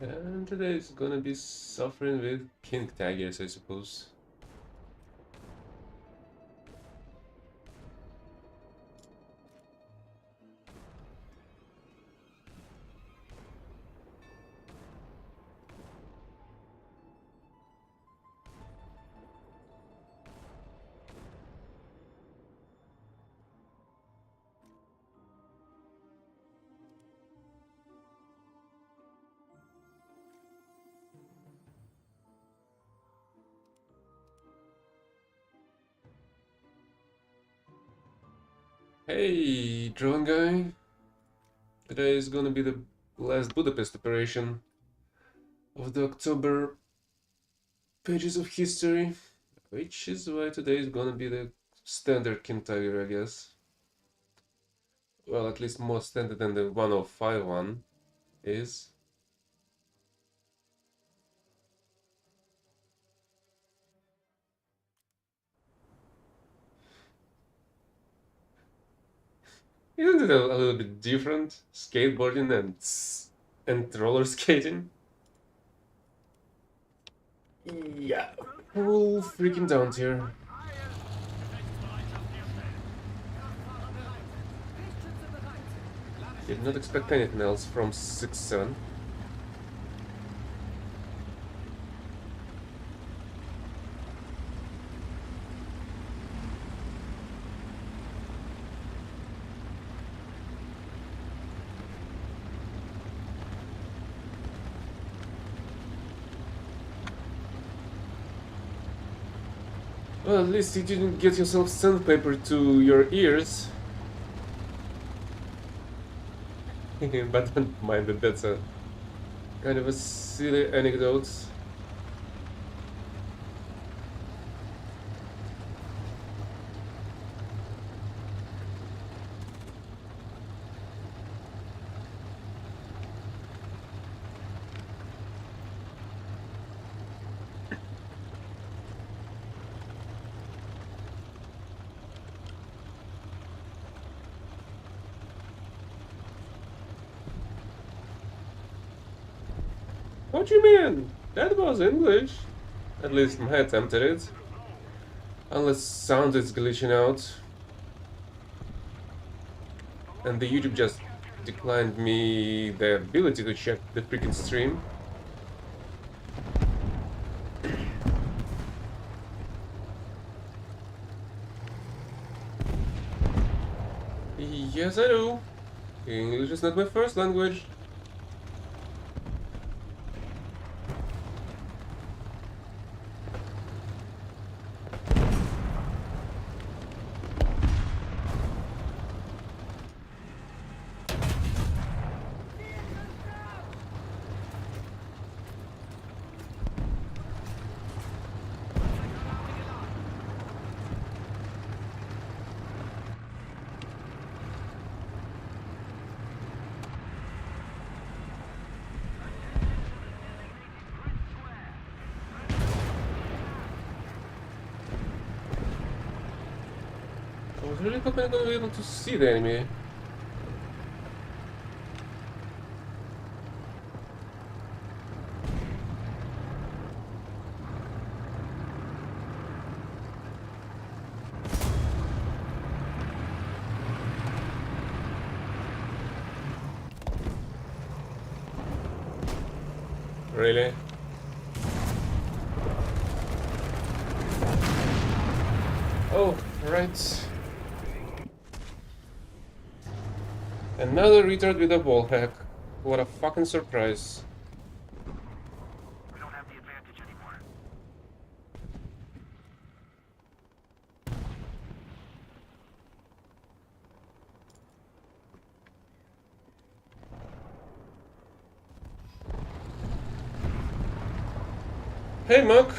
And today is gonna be suffering with King Tigers, I suppose. Hey, drone guy. Today is gonna be the last Budapest operation of the October pages of history, which is why today is gonna be the standard King Tiger, I guess. Well, at least more standard than the 105 one is. Isn't it a little bit different? Skateboarding and roller skating? Yeah, full freaking down here. Did not expect anything else from 6-7. Well, at least you didn't get yourself sandpaper to your ears. But don't mind it, that's a kind of a silly anecdote. What you mean? That was English. At least my attempt at it. Unless sound is glitching out. And the YouTube just declined me the ability to check the freaking stream. Yes, I do. English is not my first language. I was really hoping I'm gonna be able to see the enemy. Really? Oh, right. Another retard with a wall hack. What a fucking surprise. We don't have the advantage anymore. Hey, Muck.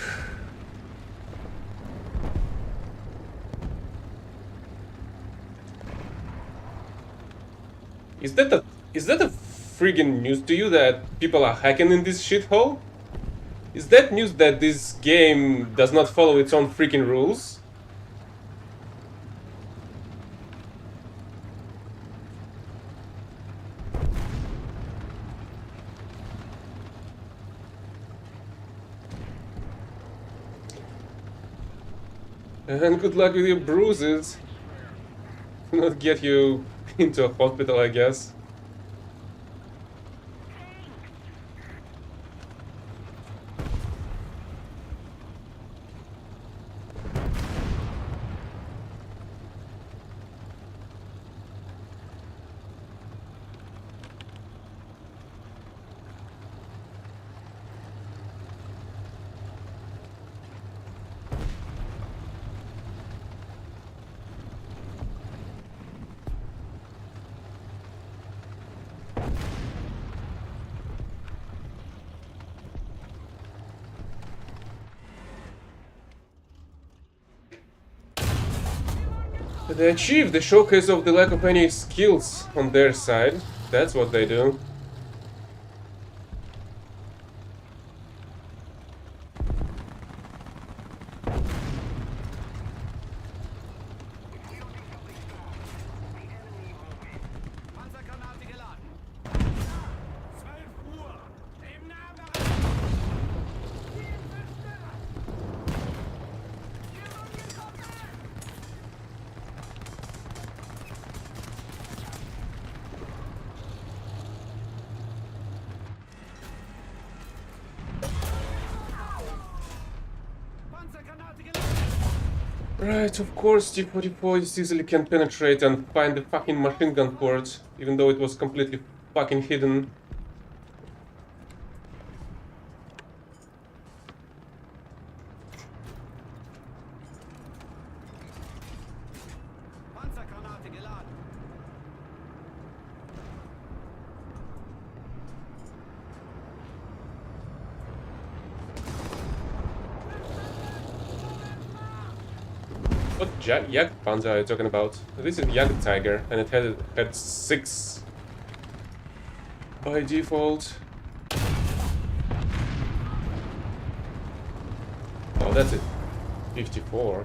Is that a friggin' news to you that people are hacking in this shithole? Is that news that this game does not follow its own freaking rules? And good luck with your bruises. Not get you into a hospital, I guess. They achieve the showcase of the lack of any skills on their side. That's what they do. Panzergranate geladen. 12 Uhr. Im Namen. Panzergranate geladen. Right, of course, T-44 easily can penetrate and find the fucking machine gun port, even though it was completely fucking hidden. Panzergranate geladen. What Yak Panzer are you talking about? This is Yak Tiger, and it had 6 by default. Oh, that's it. 54.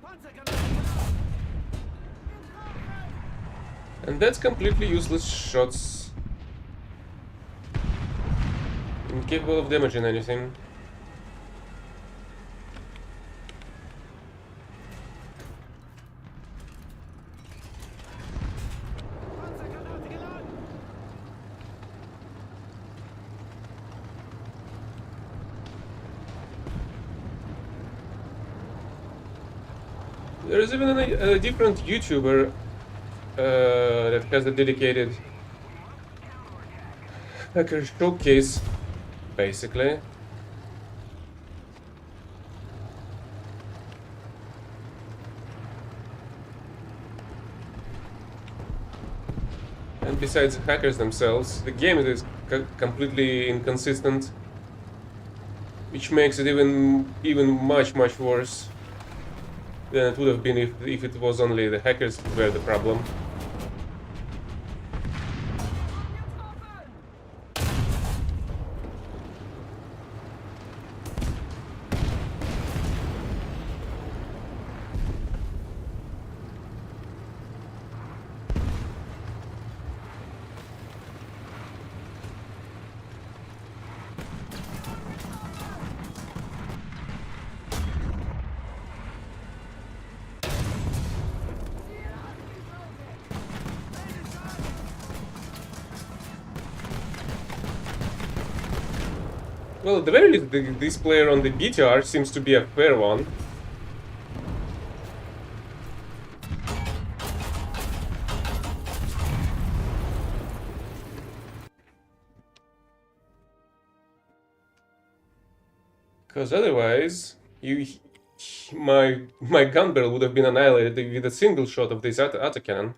Panzergranate geladen. And that's completely useless shots. Incapable of damaging anything. Panzergranate geladen. There is even a different YouTuber that has a dedicated hacker showcase, basically. And besides hackers themselves, the game is completely inconsistent, which makes it even much worse than it would have been if it was only the hackers who were the problem. Well, at the very least, this player on the BTR seems to be a fair one. Because otherwise, my gun barrel would have been annihilated with a single shot of this autocannon.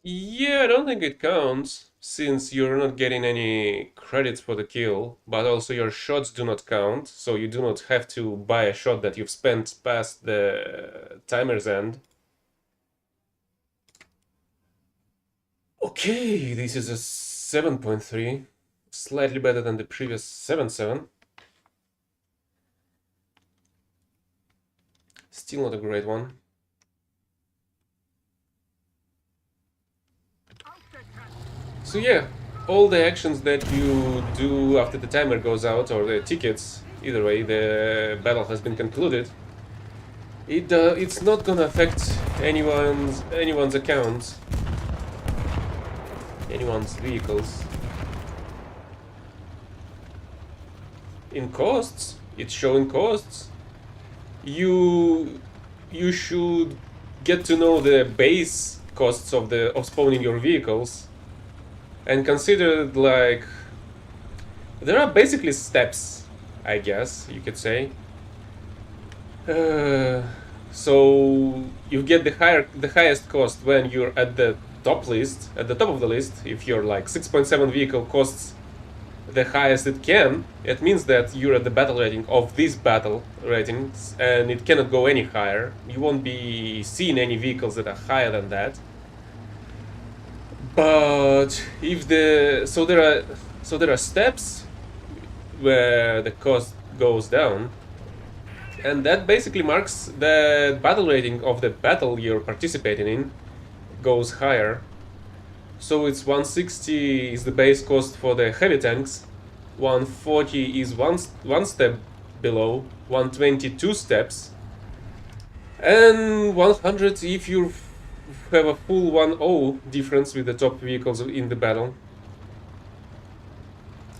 Yeah, I don't think it counts, since you're not getting any credits for the kill, but also your shots do not count, so you do not have to buy a shot that you've spent past the timer's end. Okay, this is a 7.3, slightly better than the previous 7.7. Still not a great one. So yeah, all the actions that you do after the timer goes out, or the tickets, either way, the battle has been concluded. It's not gonna affect anyone's accounts, anyone's vehicles. In costs, it's showing costs. You should get to know the base costs of spawning your vehicles, and consider like there are basically steps, I guess you could say. So you get the highest cost when you're at the top list, at the top of the list. If you're like 6.7 vehicle costs the highest it can, it means that you're at the battle rating of these battle ratings, and it cannot go any higher. You won't be seeing any vehicles that are higher than that. But if there are steps where the cost goes down, and that basically marks the battle rating of the battle you're participating in goes higher. So it's 160 is the base cost for the heavy tanks, 140 is one step below, 120 two steps, and 100 if you have a full 1-0 difference with the top vehicles in the battle.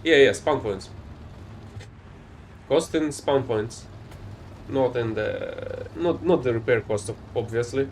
Yeah, spawn points. Cost in spawn points. Not in the not the repair cost, obviously.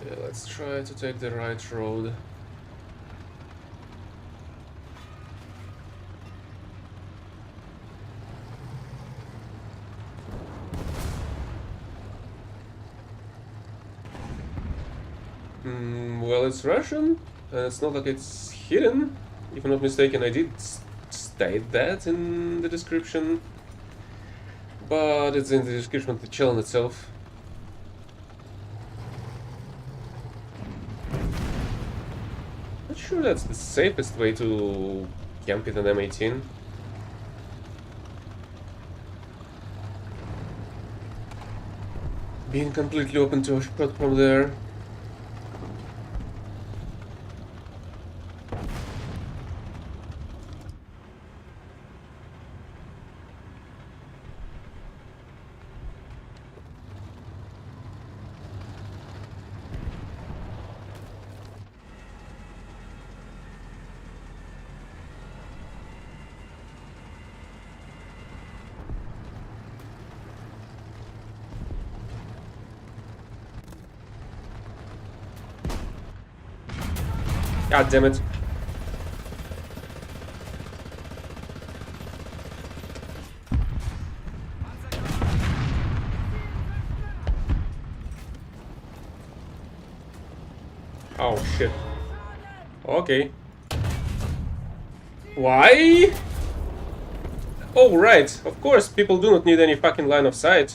Okay, let's try to take the right road. Well, it's Russian, and it's not like it's hidden. If I'm not mistaken, I did state that in the description, but it's in the description of the channel itself. Not sure that's the safest way to camp with an M18. Being completely open to a shot from there. God damn it. Oh shit. Okay. Why? Oh right, of course, people do not need any fucking line of sight.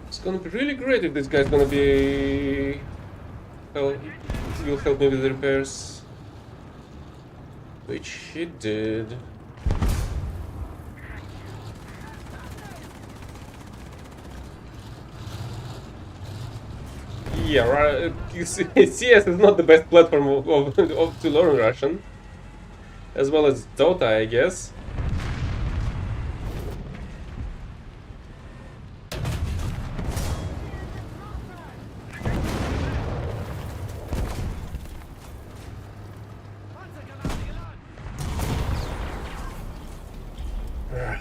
It's gonna be really great if this guy's gonna be... Well, he will help me with the repairs. Which he did. Yeah, right. CS is not the best platform to learn Russian, as well as Dota, I guess. Right.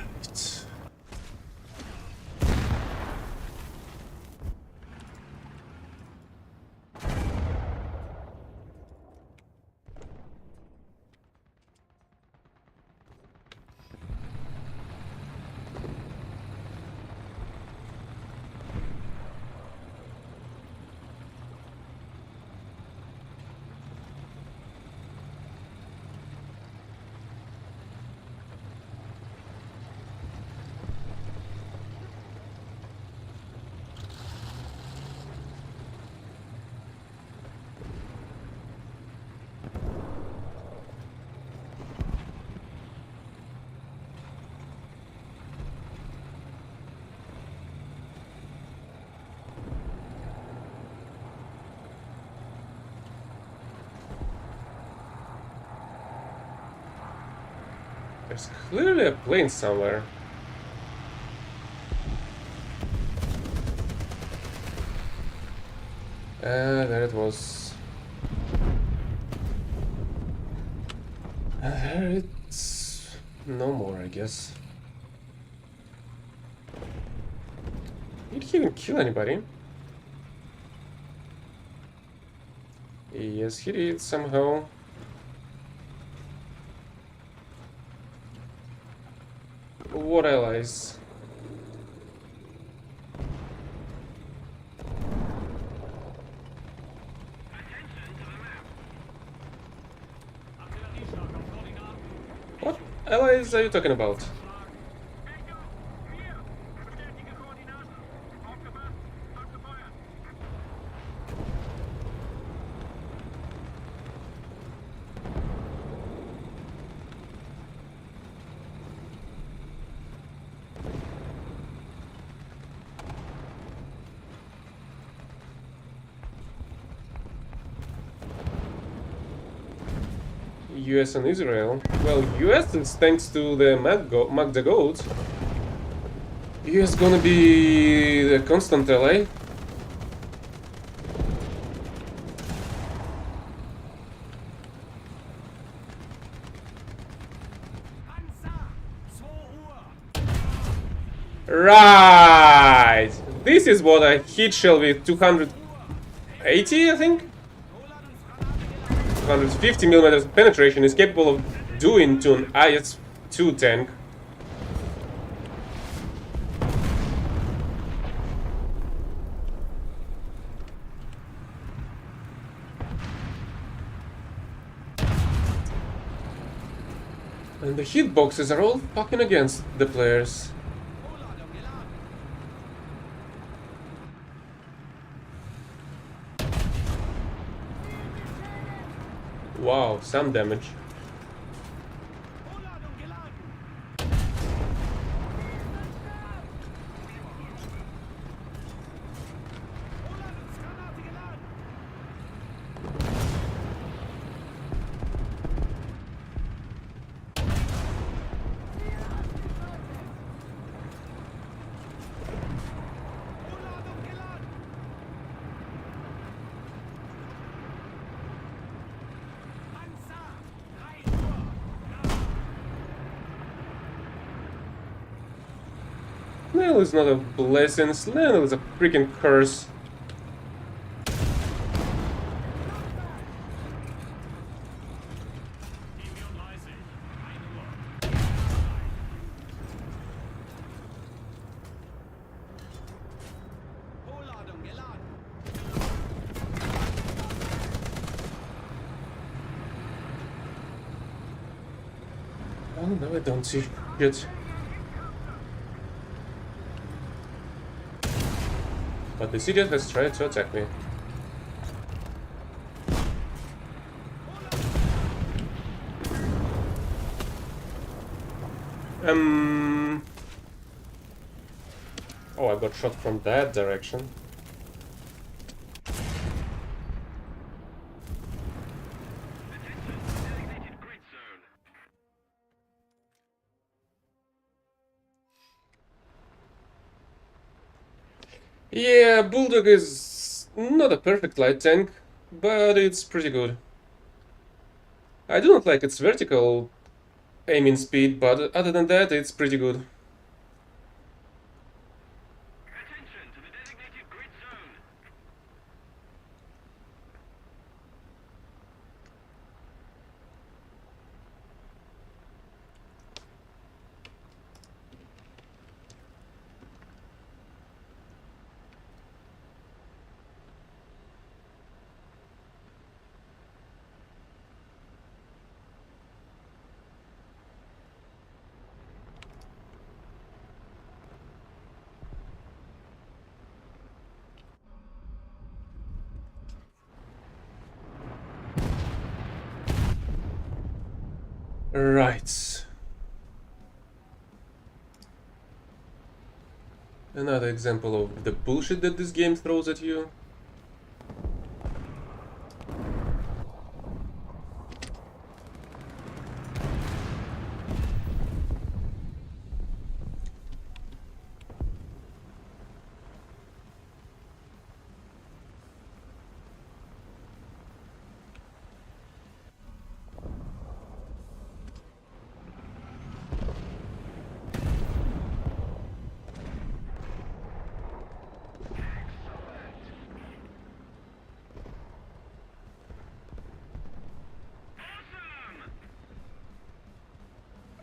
There's clearly a plane somewhere. There it was. There it's no more, I guess. Did he even kill anybody? Yes, he did somehow. What allies? What allies are you talking about? US and Israel. Well, US is thanks to the Magda Gold. US gonna be the constant ally. Right! This is what a hit shell with 280, I think? 250 millimeters of penetration is capable of doing to an IS-2 tank. And the hitboxes are all fucking against the players. Wow, some damage. Snail is not a blessing, Snail is a freaking curse. Oh no, I don't see shit. But the city has tried to attack me. Oh, I got shot from that direction. Yeah, Bulldog is not a perfect light tank, but it's pretty good. I do not like its vertical aiming speed, but other than that, it's pretty good. Attention to the designated grid zone. Right. Another example of the bullshit that this game throws at you.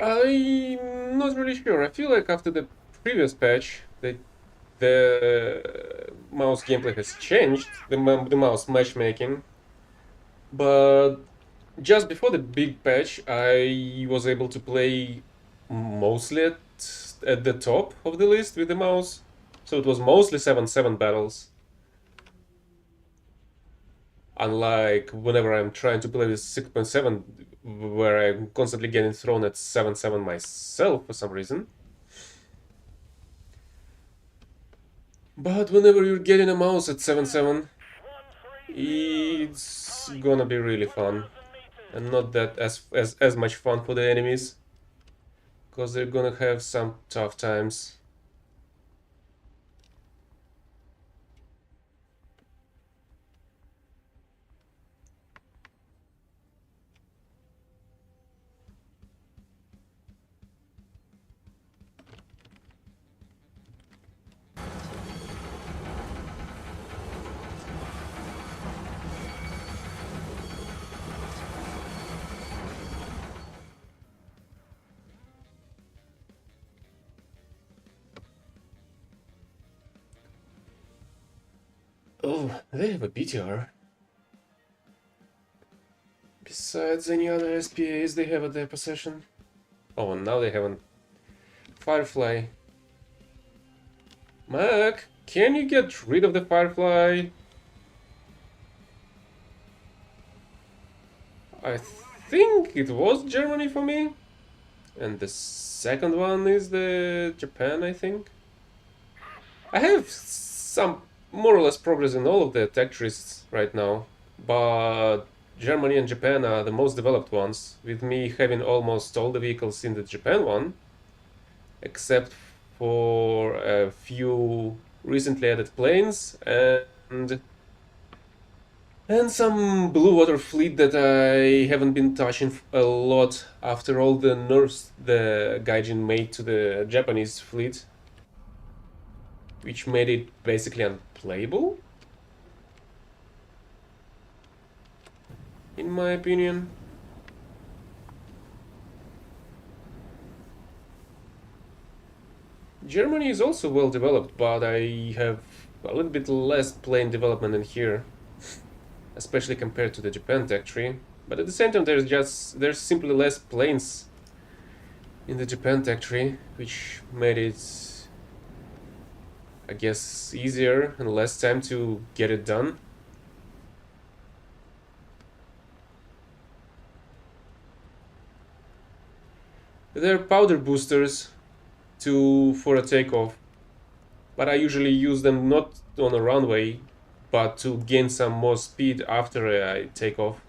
I'm not really sure. I feel like after the previous patch, the mouse gameplay has changed, the mouse matchmaking, but just before the big patch, I was able to play mostly at the top of the list with the mouse. So it was mostly 7-7 battles. Unlike whenever I'm trying to play with 6.7, where I'm constantly getting thrown at 7-7 myself for some reason. But whenever you're getting a mouse at 7-7, it's gonna be really fun. And not that as much fun for the enemies, because they're gonna have some tough times. Oh, they have a BTR. Besides any other SPAs they have at their possession. Oh, and now they have a Firefly. Mac, can you get rid of the Firefly? I think it was Germany for me. And the second one is the Japan, I think. I have some more or less progress in all of the tech trees right now, but Germany and Japan are the most developed ones, with me having almost all the vehicles in the Japan one, except for a few recently added planes and some blue water fleet that I haven't been touching a lot after all the nerfs the Gaijin made to the Japanese fleet, which made it basically unplayable, in my opinion. Germany is also well developed, but I have a little bit less plane development in here, especially compared to the Japan tech tree. But at the same time, there's simply less planes in the Japan tech tree, which made it, I guess, easier and less time to get it done. They're powder boosters for a takeoff, but I usually use them not on a runway, but to gain some more speed after I take off.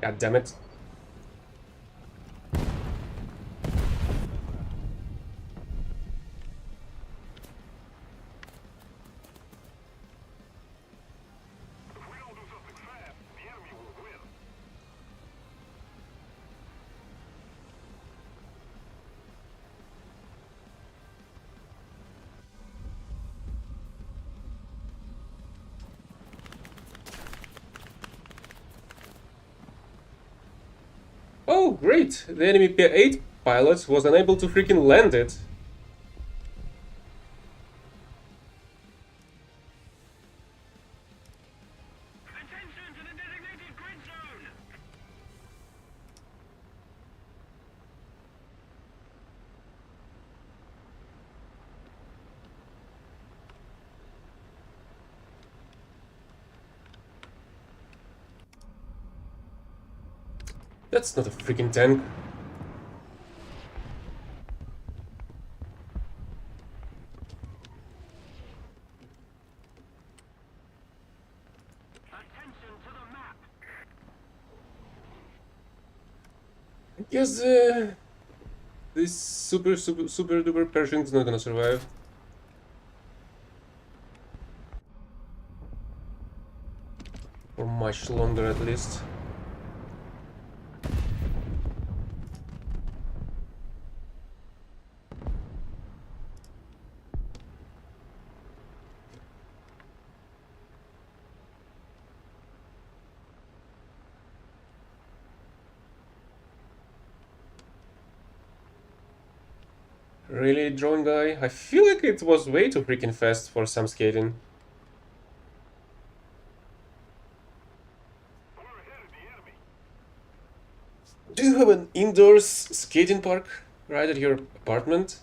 God damn it. If we don't do something fast, the enemy will win. Oh, great! The enemy P-8 pilot was unable to freaking land it. Attention to the designated grid zone! That's not a freaking tank. Attention to the map! I guess this super duper Pershing is not gonna survive. For much longer at least. Really, drone guy? I feel like it was way too freaking fast for some skating. We're ahead of the enemy. Do you have an indoors skating park right at your apartment?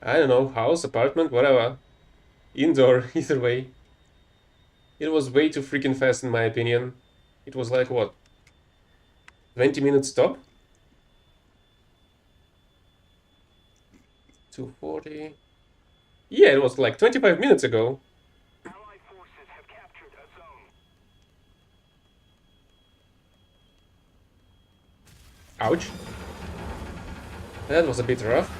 I don't know, house, apartment, whatever. Indoor, either way. It was way too freaking fast in my opinion. It was like, what, 20 minutes stop? 240. Yeah, it was like 25 minutes ago. Allied forces have captured a zone. Ouch. That was a bit rough.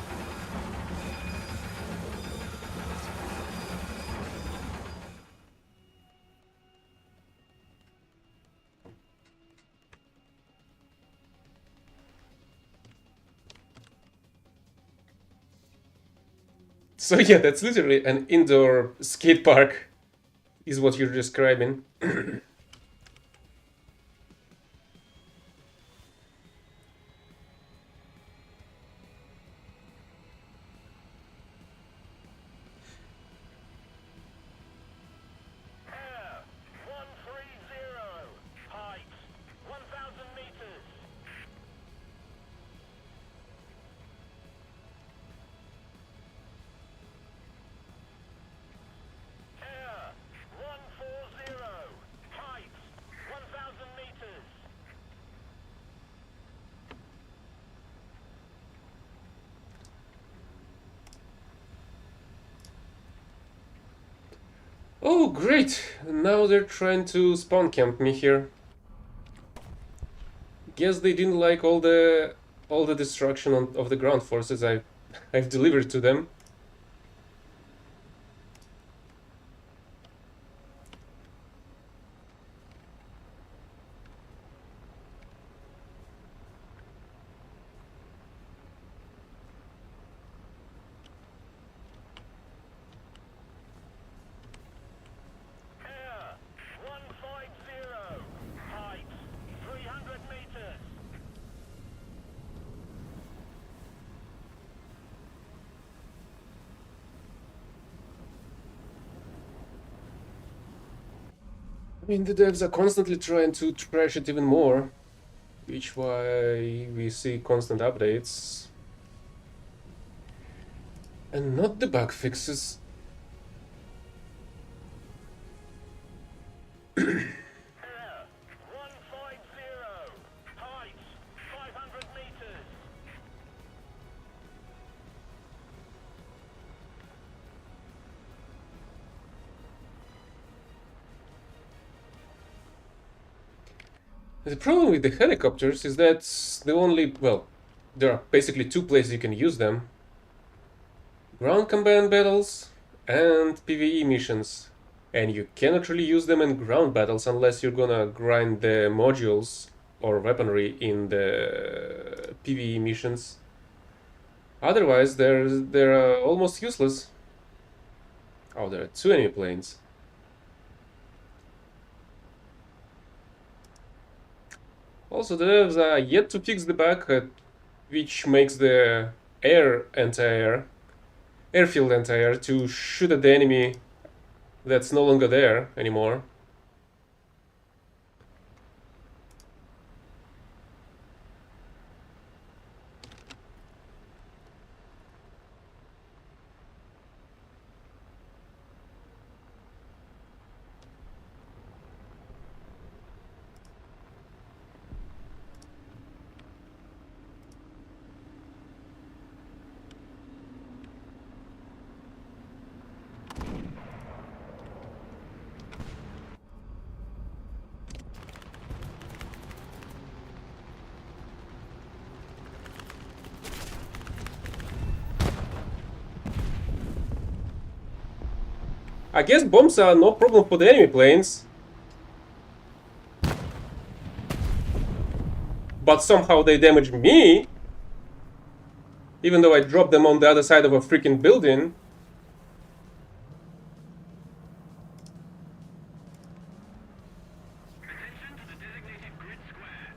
So yeah, that's literally an indoor skate park, is what you're describing. Air 130. Height 1,000 meters. Air 140. Height 1,000 meters. Oh, great! Now they're trying to spawn camp me here. Guess they didn't like all the destruction of the ground forces I've delivered to them. Air 150. Height 300 meters. I mean, the devs are constantly trying to trash it even more, which why we see constant updates. And not the bug fixes. Air 150. The problem with the helicopters is that the only, well, there are basically two places you can use them. Ground combat battles and PvE missions. And you cannot really use them in ground battles unless you're gonna grind the modules or weaponry in the PvE missions. Otherwise, they're almost useless. Oh, there are two enemy planes. Also, the devs are yet to fix the bug which makes the airfield anti-air to shoot at the enemy that's no longer there anymore. I guess bombs are no problem for the enemy planes. But somehow they damage me. Even though I dropped them on the other side of a freaking building. Attention to the designated grid square.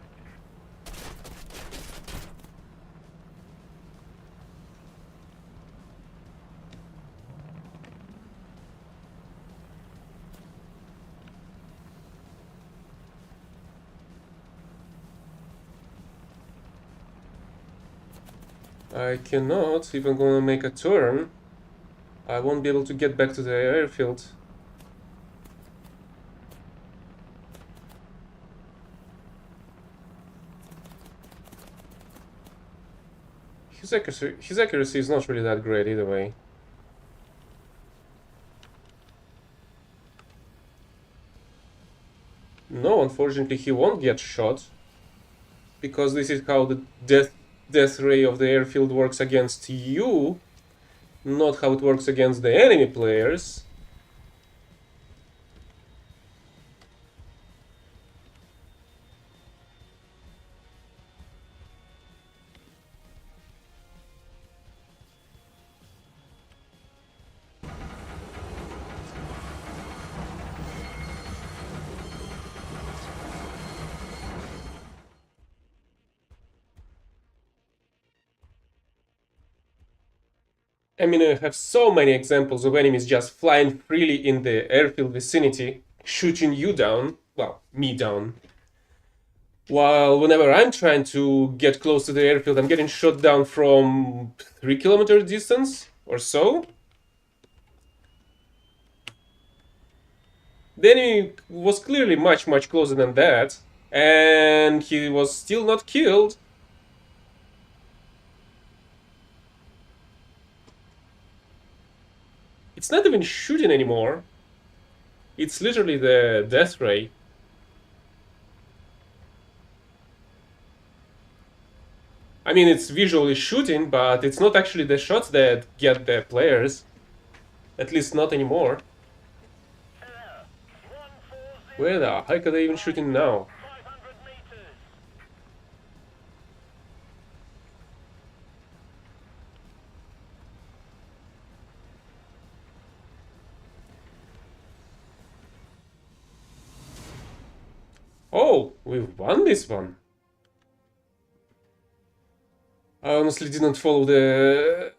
I cannot even gonna make a turn. I won't be able to get back to the airfield. His accuracy is not really that great either way. No, unfortunately he won't get shot. Because this is how the death ray of the airfield works against you. Not how it works against the enemy players. I mean, I have so many examples of enemies just flying freely in the airfield vicinity, shooting you down, well, me down. While whenever I'm trying to get close to the airfield, I'm getting shot down from 3 kilometer distance or so. The enemy was clearly much, much closer than that, and he was still not killed. It's not even shooting anymore. It's literally the death ray. I mean, it's visually shooting, but it's not actually the shots that get the players. At least not anymore. Where the heck are they even shooting now? 500 meters. Oh, we've won this one. I honestly didn't follow the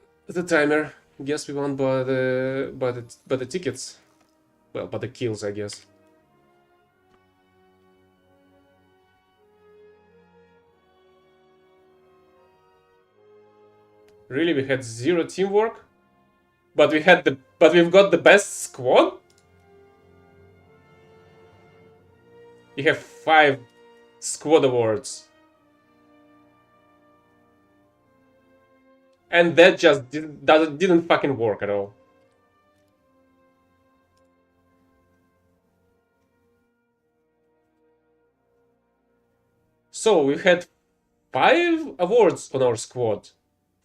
timer. Guess we won by the tickets. Well, by the kills, I guess. Really, we had 0 teamwork, but we've got the best squad. You have 5 squad awards. And that just didn't fucking work at all. So we had 5 awards on our squad.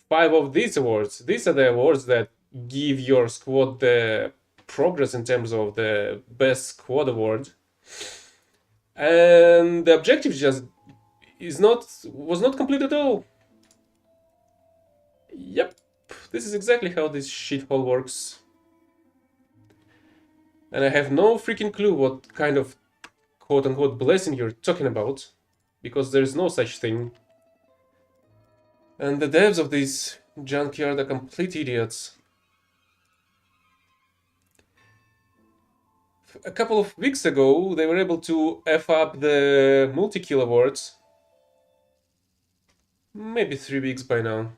5 of these awards. These are the awards that give your squad the progress in terms of the best squad award. And the objective just was not complete at all. Yep, this is exactly how this shithole works. And I have no freaking clue what kind of quote-unquote blessing you're talking about, because there's no such thing. And the devs of this junkyard are complete idiots. A couple of weeks ago, they were able to F up the multi-kill awards. Maybe 3 weeks by now.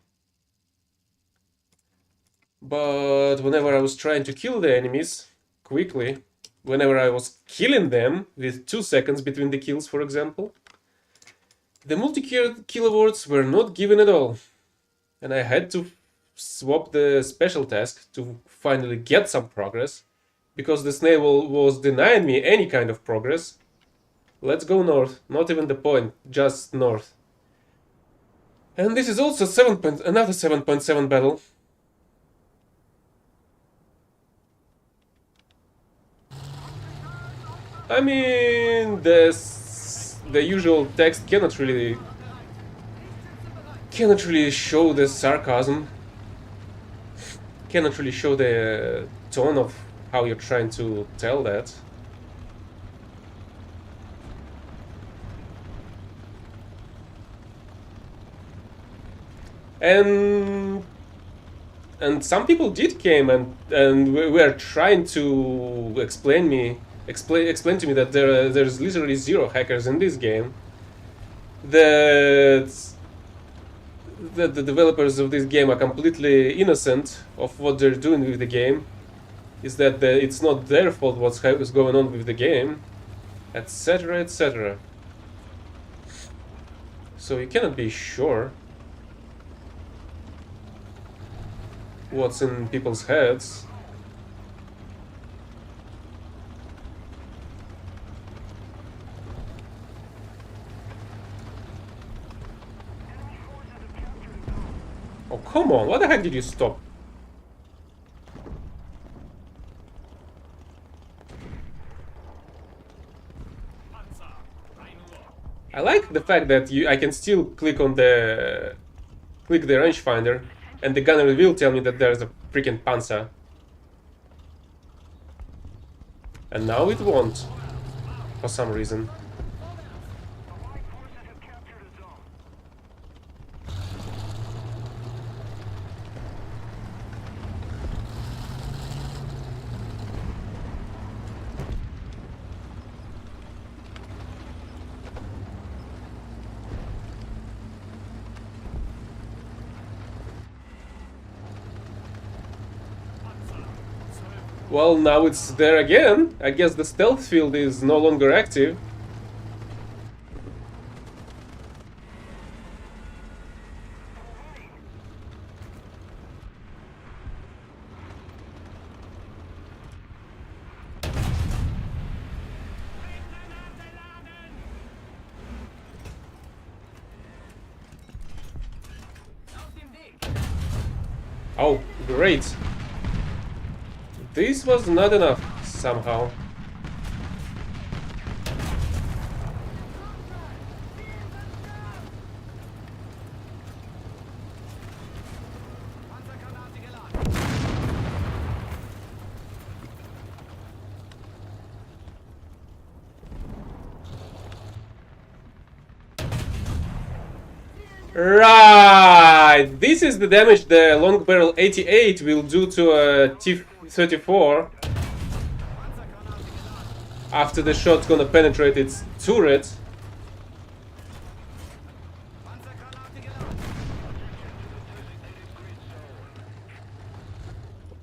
But whenever I was trying to kill the enemies quickly, whenever I was killing them with 2 seconds between the kills, for example, the multi-kill awards were not given at all. And I had to swap the special task to finally get some progress, because the snail was denying me any kind of progress. Let's go north, not even the point, just north. And this is also another 7.7 battle. I mean, the usual text cannot really show the sarcasm, cannot really show the tone of how you're trying to tell that. And some people did came and were trying to explain to me that there's literally 0 hackers in this game. That the developers of this game are completely innocent of what they're doing with the game. Is that it's not their fault what's going on with the game, etc., etc. So you cannot be sure what's in people's heads. Oh, come on, what the heck did you stop? I like the fact that I can still click the rangefinder, and the gunner will tell me that there's a freaking Panzer. And now it won't, for some reason. Well, now it's there again. I guess the stealth field is no longer active. Oh, great. This was not enough, somehow. Right! This is the damage the long barrel 88 will do to a T-34 after the shot's gonna penetrate its turret.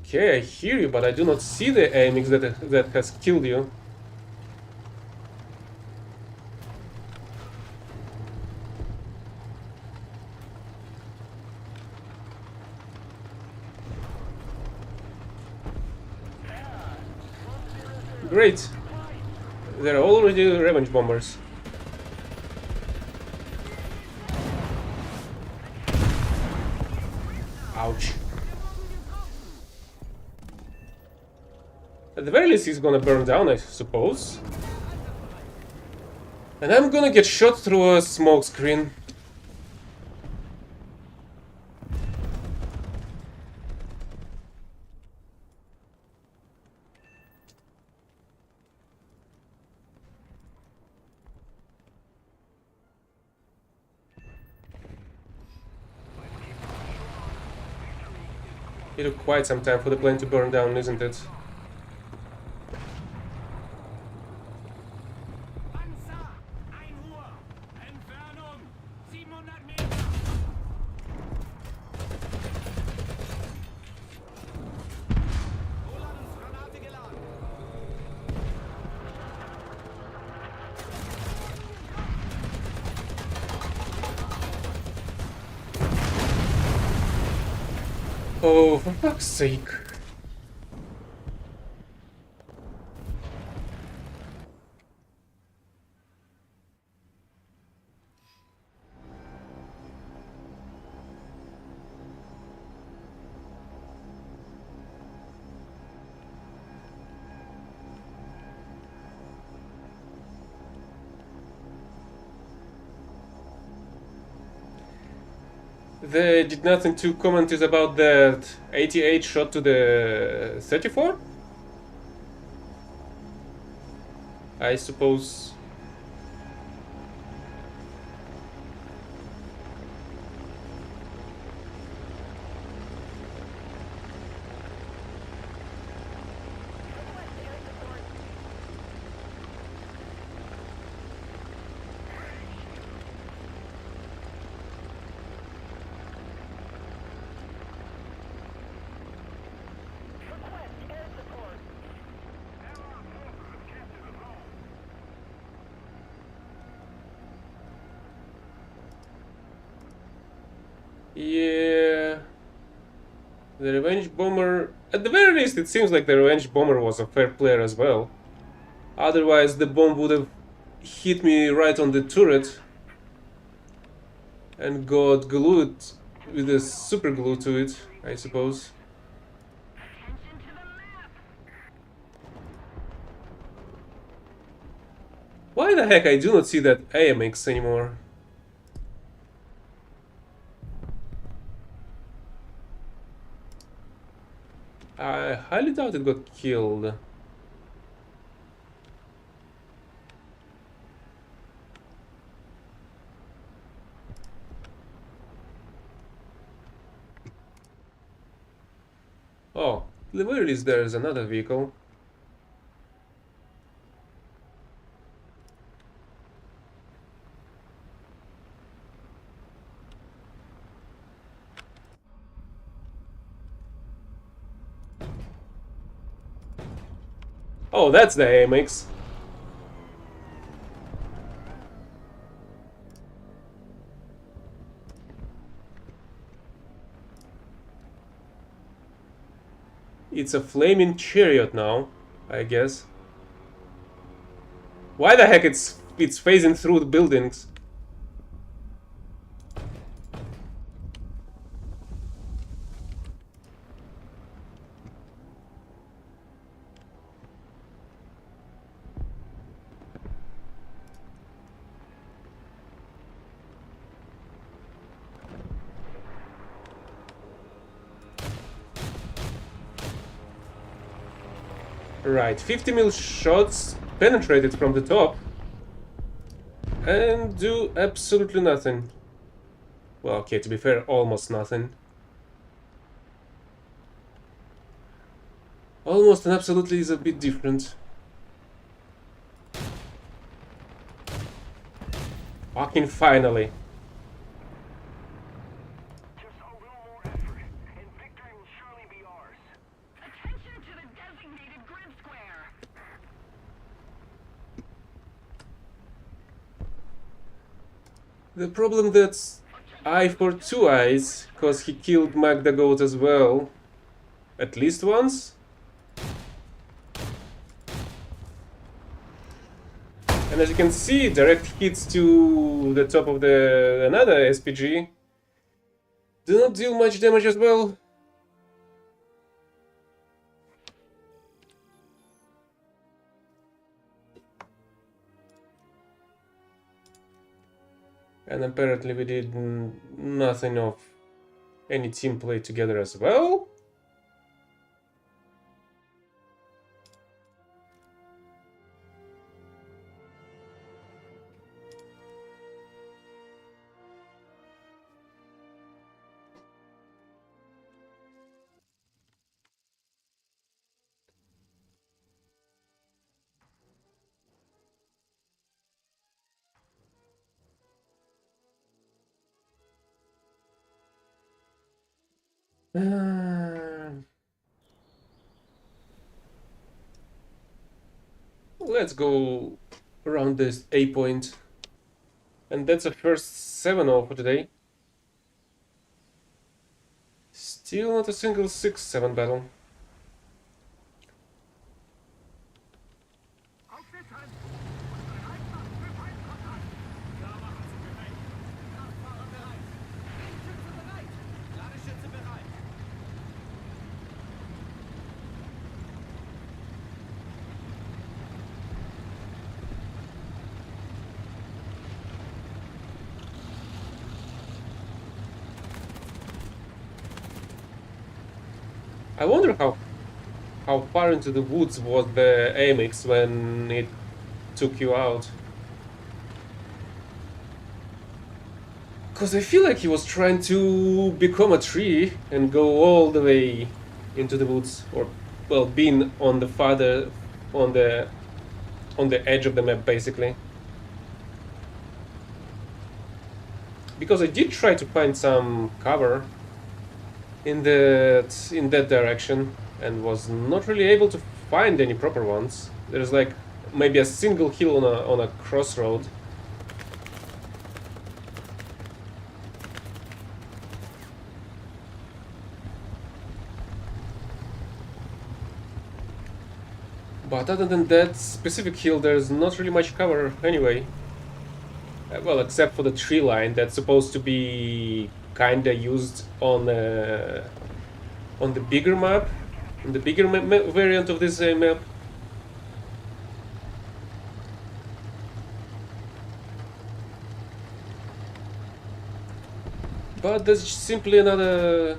Okay, I hear you, but I do not see the AMX that has killed you. Great. They're already revenge bombers. Ouch. At the very least, he's gonna burn down, I suppose. And I'm gonna get shot through a smoke screen. It took quite some time for the plane to burn down, isn't it? Panzer! 1 Uhr! Entfernung 700 Meter! Vorladungsgranate geladen! Oh, for fuck's sake. They did nothing to comment is about that 88 shot to the 34? I suppose. Yeah. The revenge bomber. At the very least, it seems like the revenge bomber was a fair player as well. Otherwise, the bomb would have hit me right on the turret and got glued with a super glue to it, I suppose. Attention to the map! Why the heck I do not see that AMX anymore? I highly doubt it got killed. Oh, at the very least there's another vehicle. Oh, that's the AMX. It's a flaming chariot now, I guess. Why the heck it's phasing through the buildings? Right, 50 mil shots penetrated from the top and do absolutely nothing. Well, okay, to be fair, almost nothing. Almost and absolutely is a bit different. Fucking finally. Just a little more effort, and victory will surely be ours. Attention to the designated grid square! The problem that's eye for two eyes, cause he killed Magda Goat as well. At least once? And as you can see, direct hits to the top of the another SPG do not deal much damage as well. And apparently we did nothing of any team play together as well. Let's go around this A point. And that's the first 7-0 for today. Still not a single 6-7 battle. I wonder how far into the woods was the AMX when it took you out. Because I feel like he was trying to become a tree and go all the way into the woods, or well, being on the farther on the edge of the map basically. Because I did try to find some cover in that direction and was not really able to find any proper ones. There's like maybe a single hill on a crossroad. But other than that specific hill, there's not really much cover anyway. Well, except for the tree line that's supposed to be kinda used on the bigger map, on the bigger variant of this map. But there's simply another,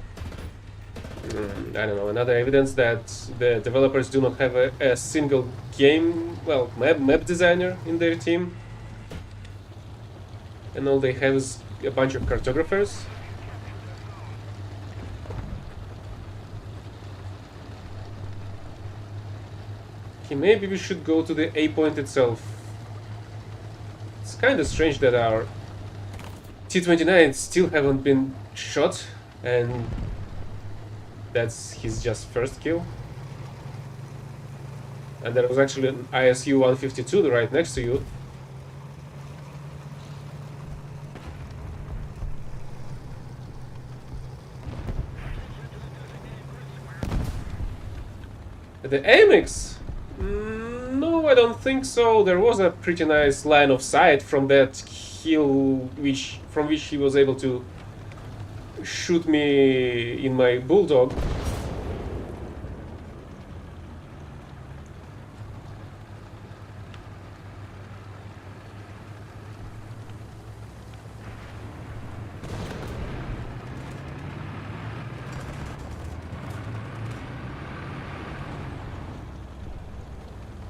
I don't know, another evidence that the developers do not have a single game, well, map designer in their team. And all they have is a bunch of cartographers. Okay, maybe we should go to the A point itself. It's kind of strange that our T-29 still haven't been shot, and that's his just first kill. And there was actually an ISU-152 right next to you. The AMX? No, I don't think so. There was a pretty nice line of sight from that hill from which he was able to shoot me in my bulldog.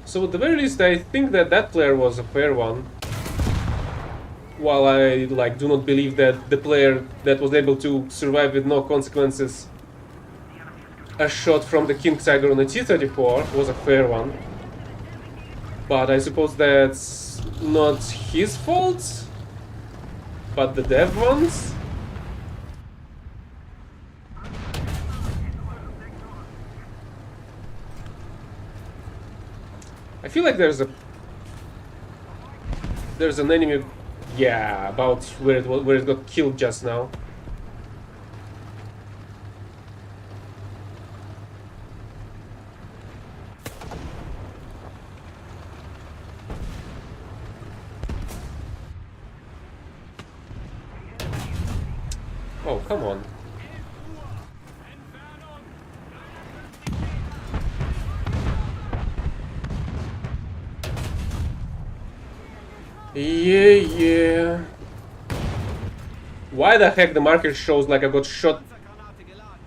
So at the very least, I think that player was a fair one. While I do not believe that the player that was able to survive with no consequences a shot from the King Tiger on the T-34 was a fair one. But I suppose that's not his fault, but the dev ones. I feel like there's an enemy, yeah, about where it got killed just now. Oh, come on. Yeah. Why the heck the marker shows like I got shot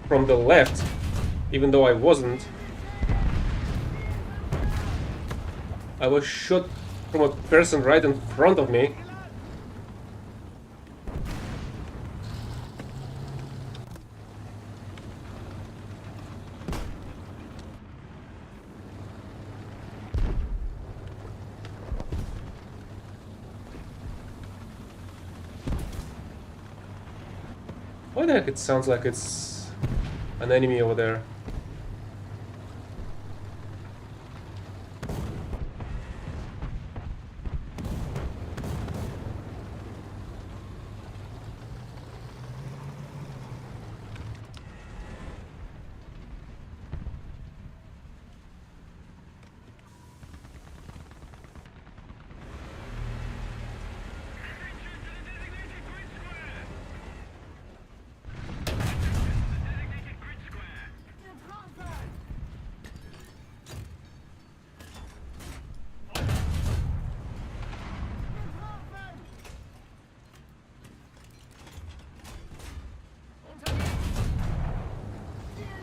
from the left, even though I wasn't? I was shot from a person right in front of me. Why the heck it sounds like it's an enemy over there?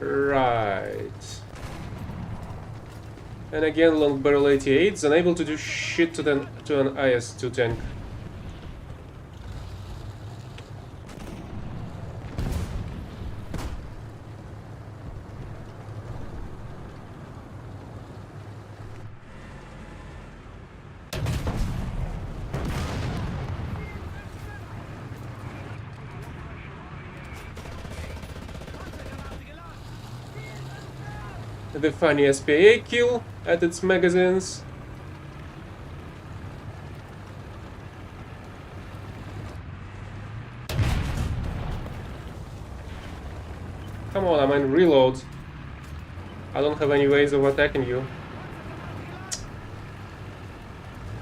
Right. And again, long barrel 88's unable to do shit to an IS-2 tank. The funny SPA kill at its magazines. Come on, I'm in reload. I don't have any ways of attacking you.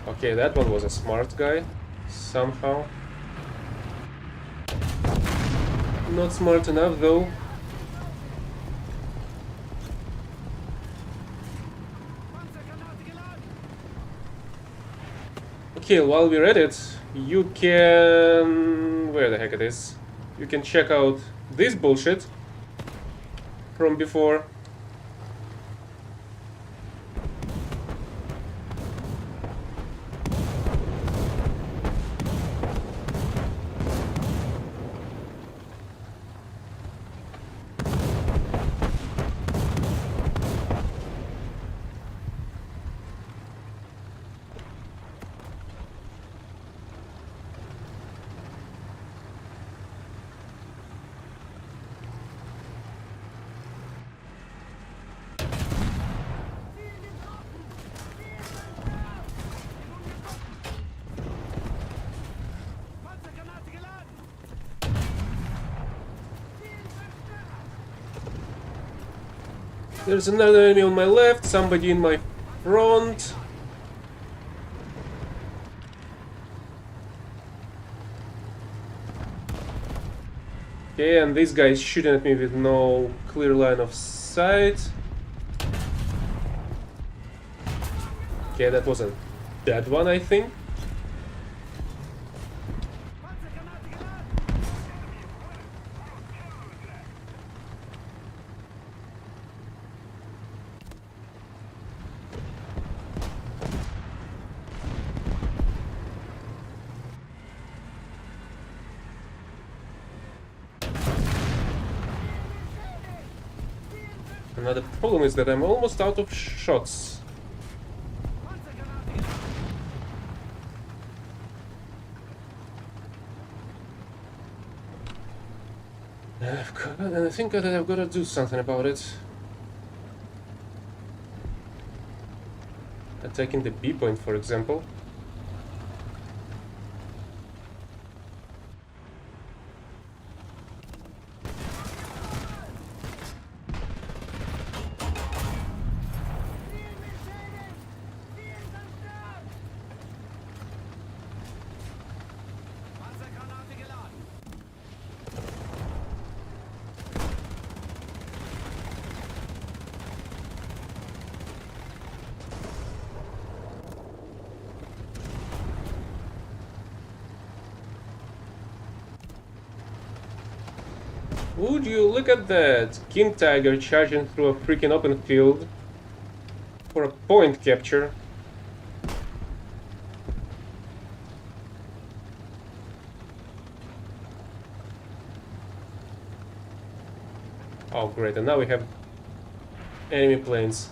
Okay, that one was a smart guy. Somehow. Not smart enough though. Okay, while we're at it, you can... where the heck it is? You can check out this bullshit from before. There's another enemy on my left, somebody in my front. Okay, and this guy is shooting at me with no clear line of sight. Okay, that was a dead one, I think. Another problem is that I'm almost out of shots. And I think that I've got to do something about it. Attacking the B point, for example. Would you look at that? King Tiger charging through a freaking open field for a point capture. Oh great, and now we have enemy planes.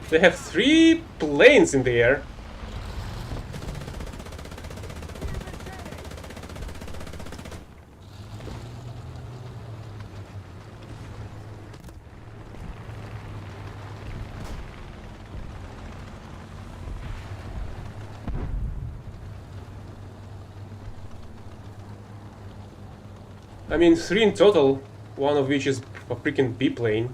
They have 3 planes in the air. I mean, 3 in total, one of which is a freaking B-plane.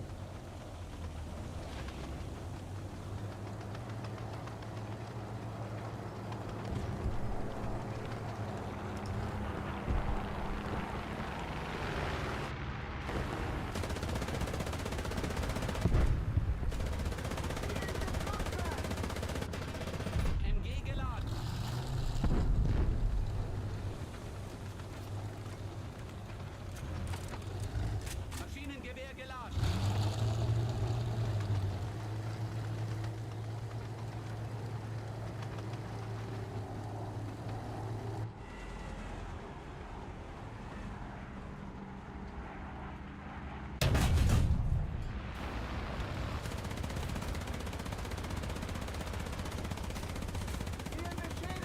Maschinengewehr geladen.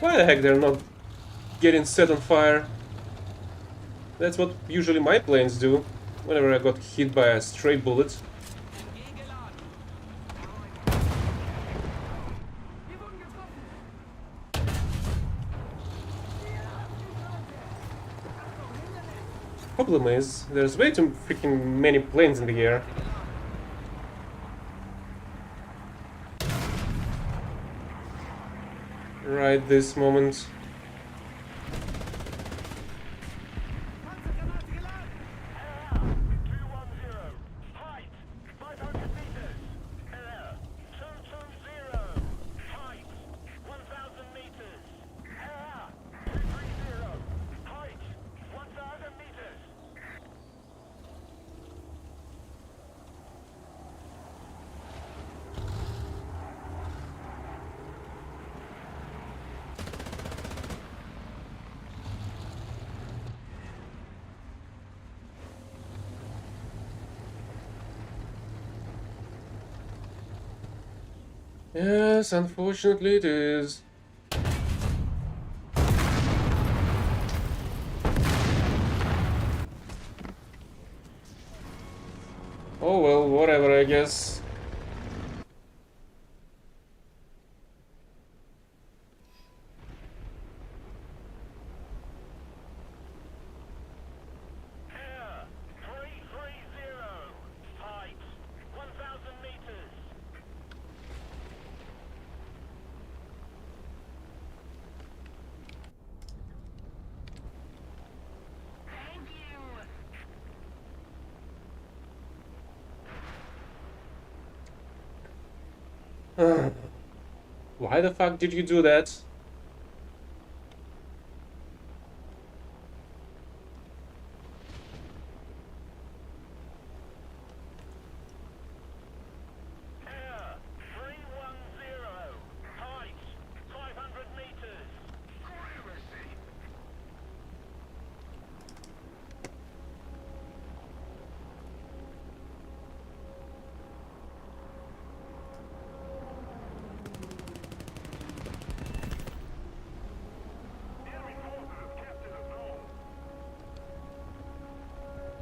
Why the heck they're not getting set on fire? That's what usually my planes do, whenever I got hit by a stray bullet. MG geladen. Wir wurden getroffen! Problem is, there's way too freaking many planes in the air. Right this moment. Panzergranate geladen! 210. Height 500 meters. Air 220. Height 1000 meters. Air 230. Height 1000 meters. Yes, unfortunately it is. Oh well, whatever, I guess. Air 330. Height 1000 meters. Thank you. Why the fuck did you do that? Air 310. Height 500 meters. Privacy.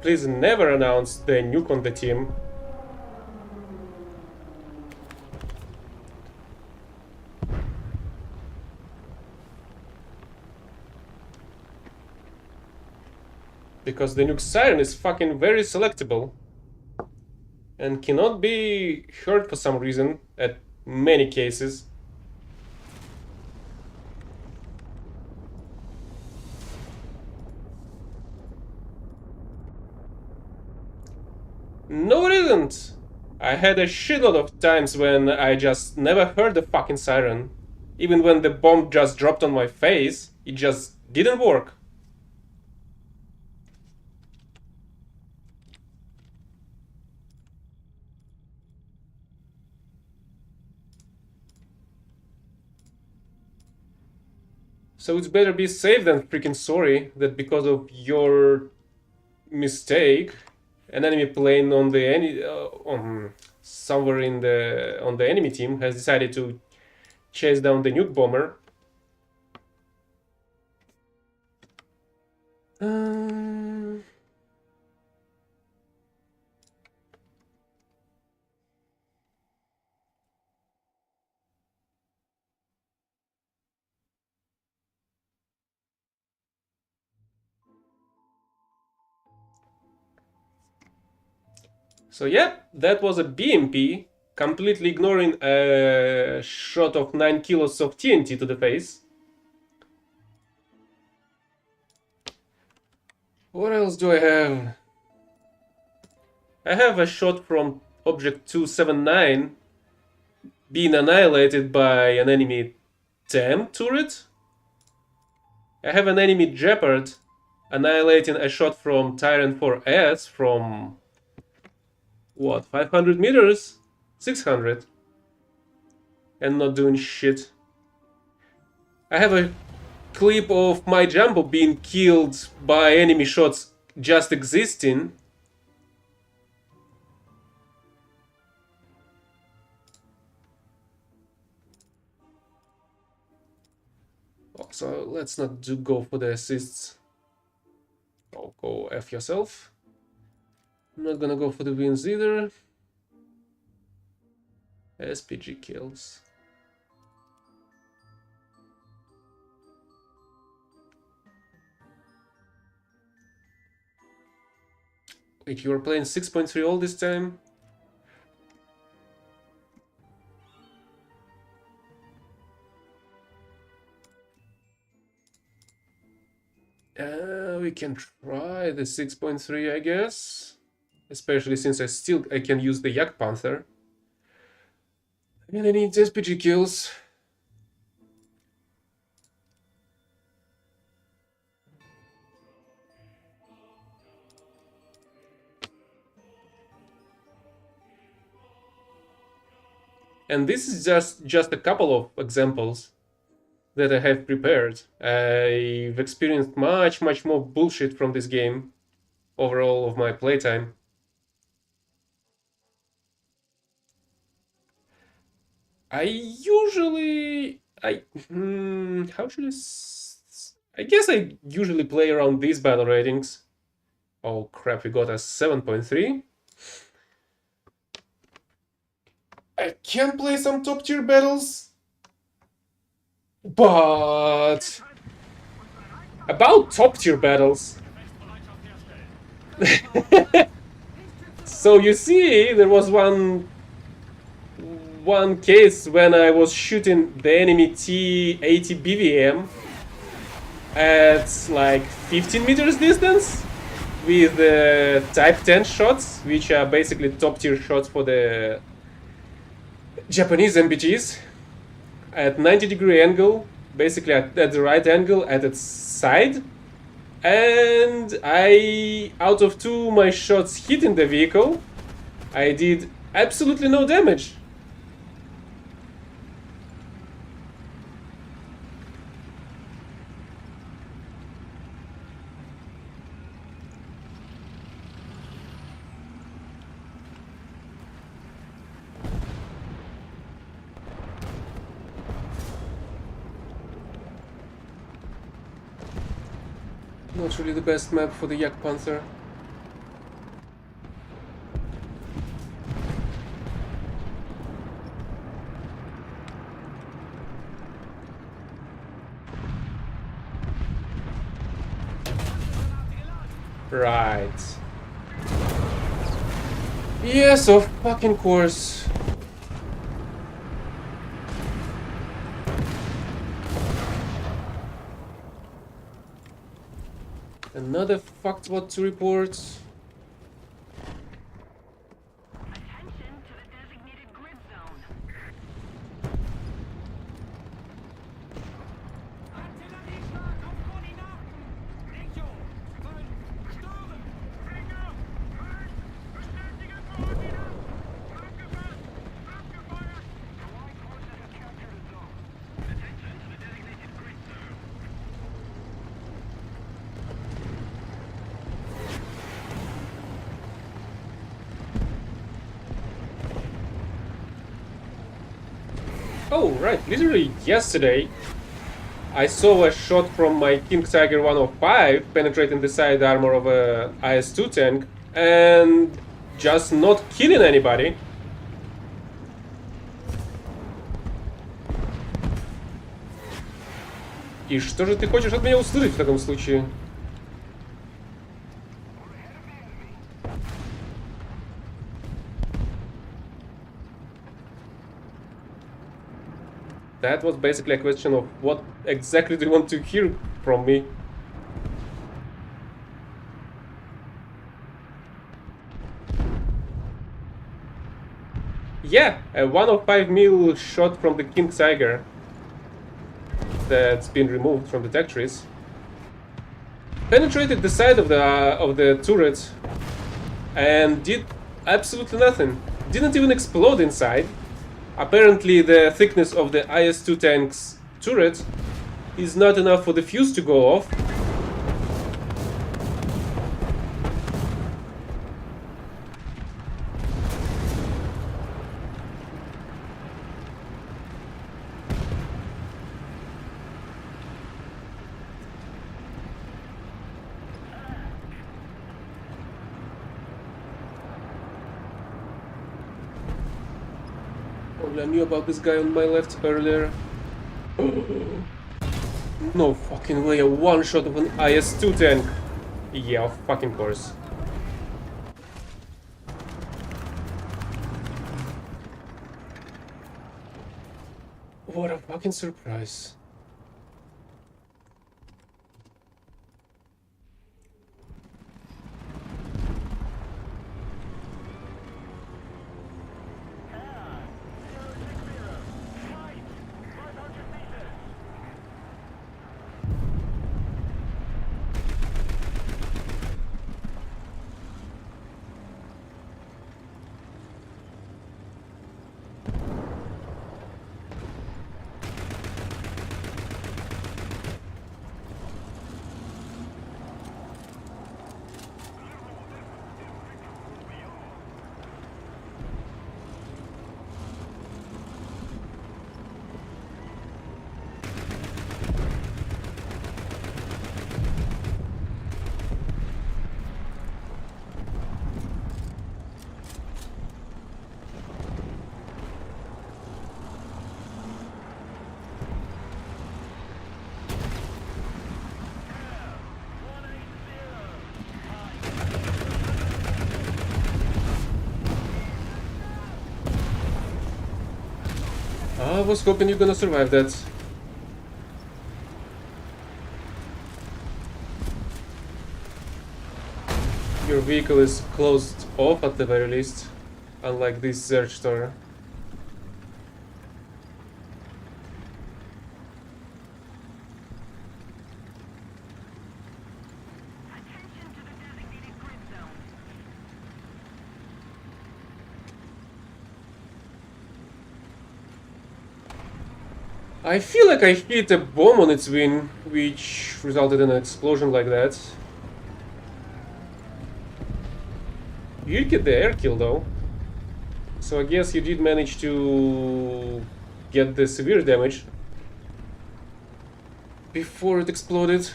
Please never announce the nuke on the team. Because the nuke siren is fucking very selectable. And cannot be heard for some reason at many cases. No, it isn't! I had a shitload of times when I just never heard the fucking siren. Even when the bomb just dropped on my face, it just didn't work. So it's better be safe than freaking sorry that because of your mistake, an enemy plane on the somewhere in the on the enemy team has decided to chase down the nuke bomber. So yeah, that was a BMP, completely ignoring a shot of 9 kilos of TNT to the face. What else do I have? I have a shot from Object 279 being annihilated by an enemy TAM turret. I have an enemy Jeopard annihilating a shot from Tyrant 4S from what, 500 meters? 600. And not doing shit. I have a clip of my Jumbo being killed by enemy shots just existing. So let's not go for the assists. Oh, go F yourself. I'm not gonna go for the wins either. SPG kills. Wait, you were playing 6.3 all this time? We can try the 6.3, I guess. Especially since I can use the Yak Panther. And I need SPG kills. And this is just a couple of examples that I have prepared. I've experienced much more bullshit from this game overall of my playtime. I usually how should I guess I usually play around these battle ratings. Oh crap, we got a 7.3. I can play some top tier battles, but about top tier battles. So you see, there was one case when I was shooting the enemy T-80 BVM at like 15 meters distance with Type 10 shots, which are basically top tier shots for the Japanese MPGs, at 90-degree angle, basically at the right angle at its side. And out of two my shots hitting the vehicle, I did absolutely no damage. Not really the best map for the Yak Panther. Right. Yes, of fucking course. Another fucked what to report. Attention to the designated grid zone. Artillerieschlag auf Koordinaten! Echo 5, stören! Echo! 5, bestätige Koordinaten! Abgefasst! Abgefeuert! Allied forces have captured a zone. Attention to the designated grid zone. Oh, right. Literally yesterday, I saw a shot from my King Tiger 105 penetrating the side armor of a IS-2 tank and just not killing anybody. И что же ты хочешь от меня услышать в таком случае? That was basically a question of what exactly do you want to hear from me? Yeah, a 105 mil shot from the King Tiger that's been removed from the tech trees penetrated the side of the turret and did absolutely nothing. Didn't even explode inside. Apparently the thickness of the IS-2 tank's turret is not enough for the fuse to go off. All I knew about this guy on my left earlier. No fucking way, a one shot of an IS-2 tank. Yeah, of fucking course. What a fucking surprise. I was hoping you're gonna survive that. Your vehicle is closed off at the very least, unlike this search store. Attention to the designated grid zone. I feel like I hit a bomb on its wing, which resulted in an explosion like that. You did get the air kill though. So I guess you did manage to get the severe damage before it exploded.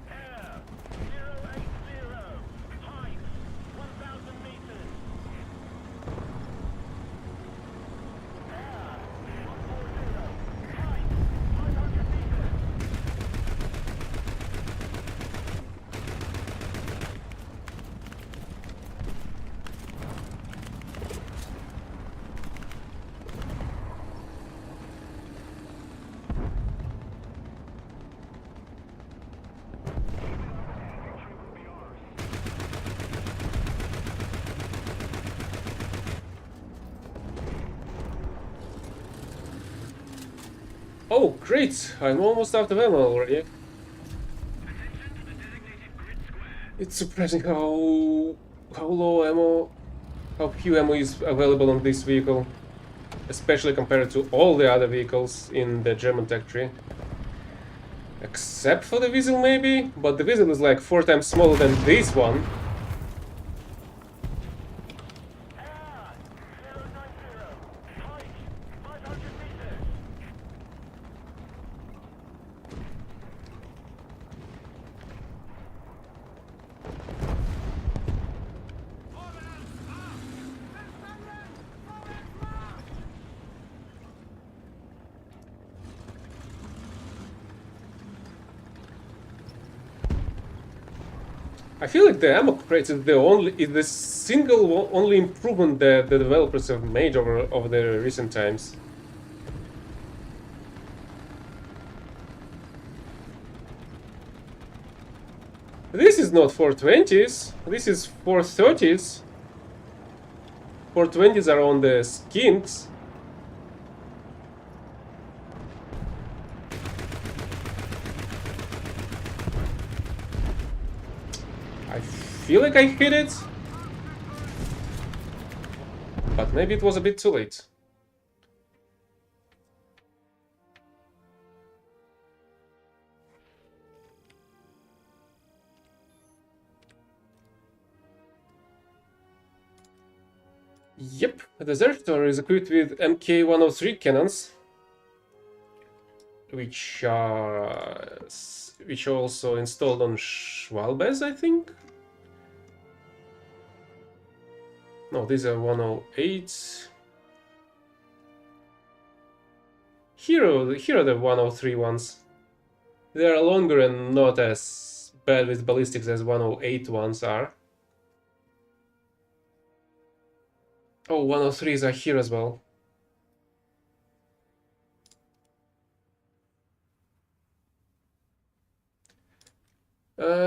Air 080. Height 1,000 meters. Air 140. Height 500 meters. Oh, great! I'm almost out of ammo already. It's surprising how low ammo, how few ammo is available on this vehicle, especially compared to all the other vehicles in the German tech tree. Except for the Weasel, maybe? But the Weasel is like 4 times smaller than this one. Air 090. Height 500 meters. I feel like the ammo crate is the single only improvement that the developers have made over the recent times. This is not 420s, this is 430s. 420s are on the skins. I feel like I hit it, but maybe it was a bit too late. Yep, the Desertor is equipped with MK-103 cannons, which are also installed on Schwalbes, I think. No, these are 108. Here are the 103 ones. They are longer and not as bad with ballistics as 108 ones are. Oh, 103s are here as well.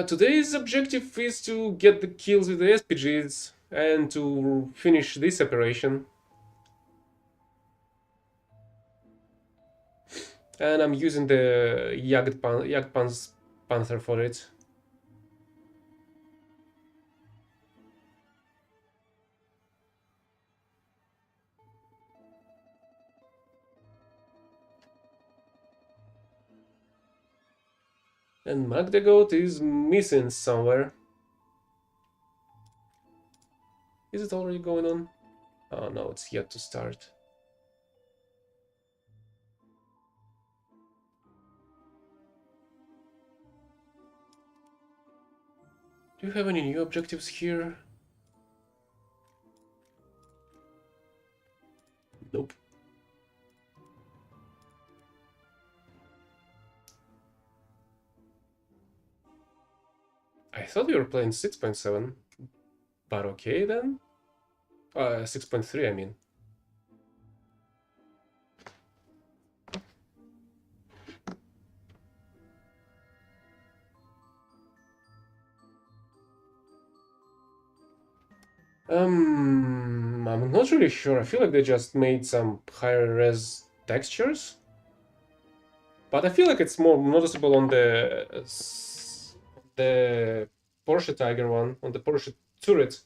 Today's objective is to get the kills with the SPGs and to finish this operation. And I'm using the Jagdpanzer for it. And Magdegoat is missing somewhere. Is it already going on? Oh no, it's yet to start. Do you have any new objectives here? Nope. I thought you were playing 6.7, but okay then. 6.3, I mean. I'm not really sure. I feel like they just made some higher res textures. But I feel like it's more noticeable on the Porsche Tiger one, on the Porsche turret.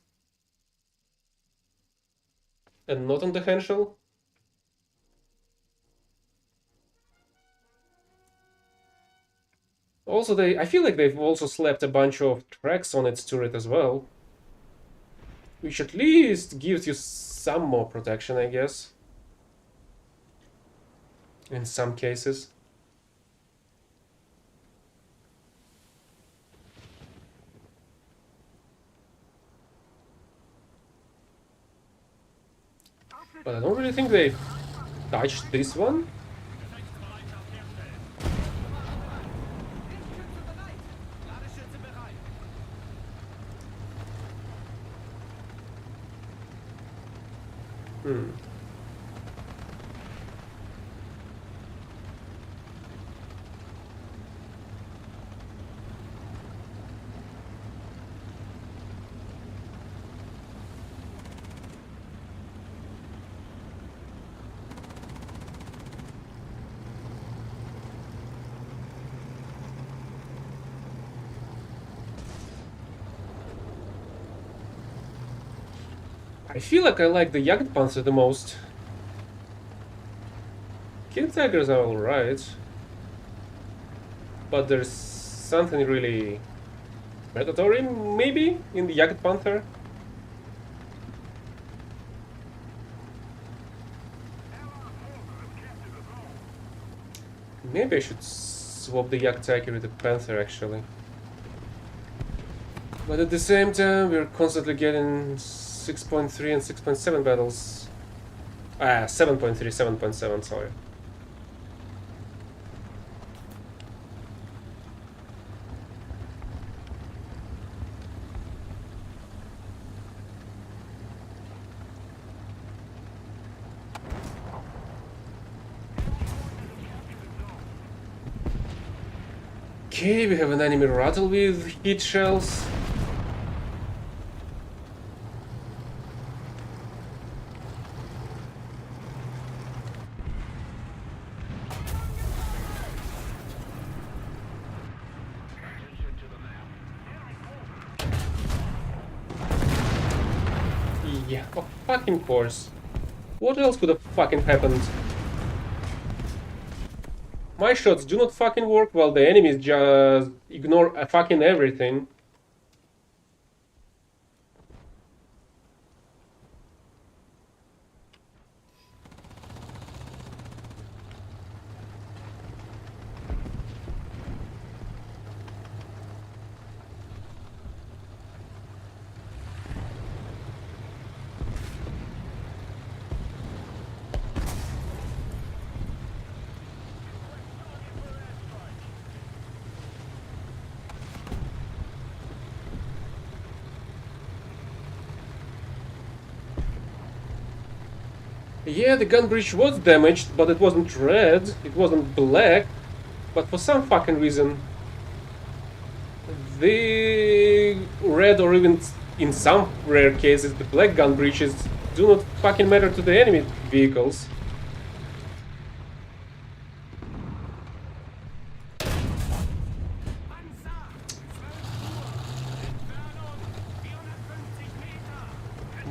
And not on the Henschel. Also, I feel like they've also slapped a bunch of tracks on its turret as well. Which at least gives you some more protection, I guess. In some cases. But I don't really think they've touched this one. Hmm. I feel like I like the Jagdpanzer the most. King Tigers are alright. But there's something really predatory, maybe, in the Jagdpanther. Maybe I should swap the Jagdtiger with the Panther, actually. But at the same time, we're constantly getting 6.3 and 6.7 battles. 7.3, 7.7, sorry. Okay, we have an enemy rattle with heat shells. Yeah, of fucking course. What else could have fucking happened? My shots do not fucking work while the enemies just ignore fucking everything. Yeah, the gun breech was damaged, but it wasn't red, it wasn't black, but for some fucking reason the red, or even in some rare cases the black gun breaches, do not fucking matter to the enemy vehicles.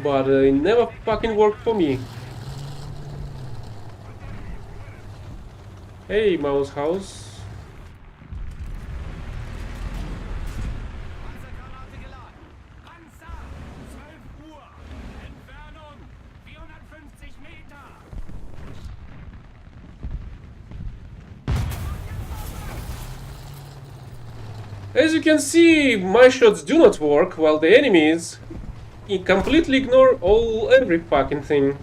But it never fucking worked for me. Hey, Mouse House. Panzergranate geladen. Panzer! 12 Uhr. Entfernung 450 Meter. As you can see, my shots do not work, while the enemies completely ignore every fucking thing.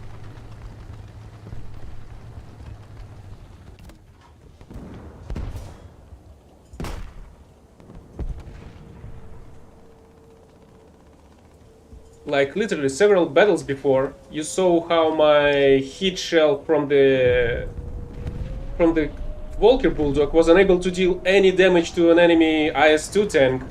Like literally several battles before, you saw how my heat shell from the Walker Bulldog was unable to deal any damage to an enemy IS-2 tank.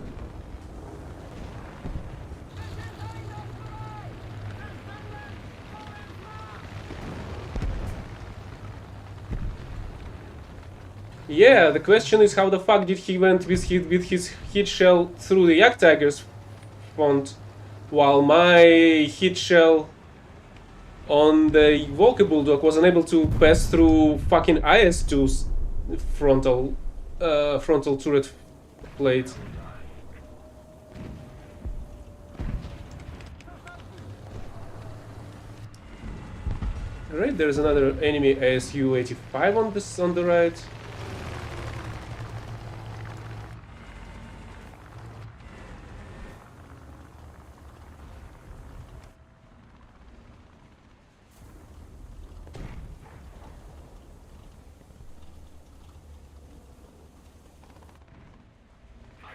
Yeah, the question is how the fuck did he went with his heat shell through the Jagdtiger's front, while my heat shell on the Walker Bulldog was unable to pass through fucking IS-2's frontal turret plate. Right, there's another enemy ASU-85 on the right.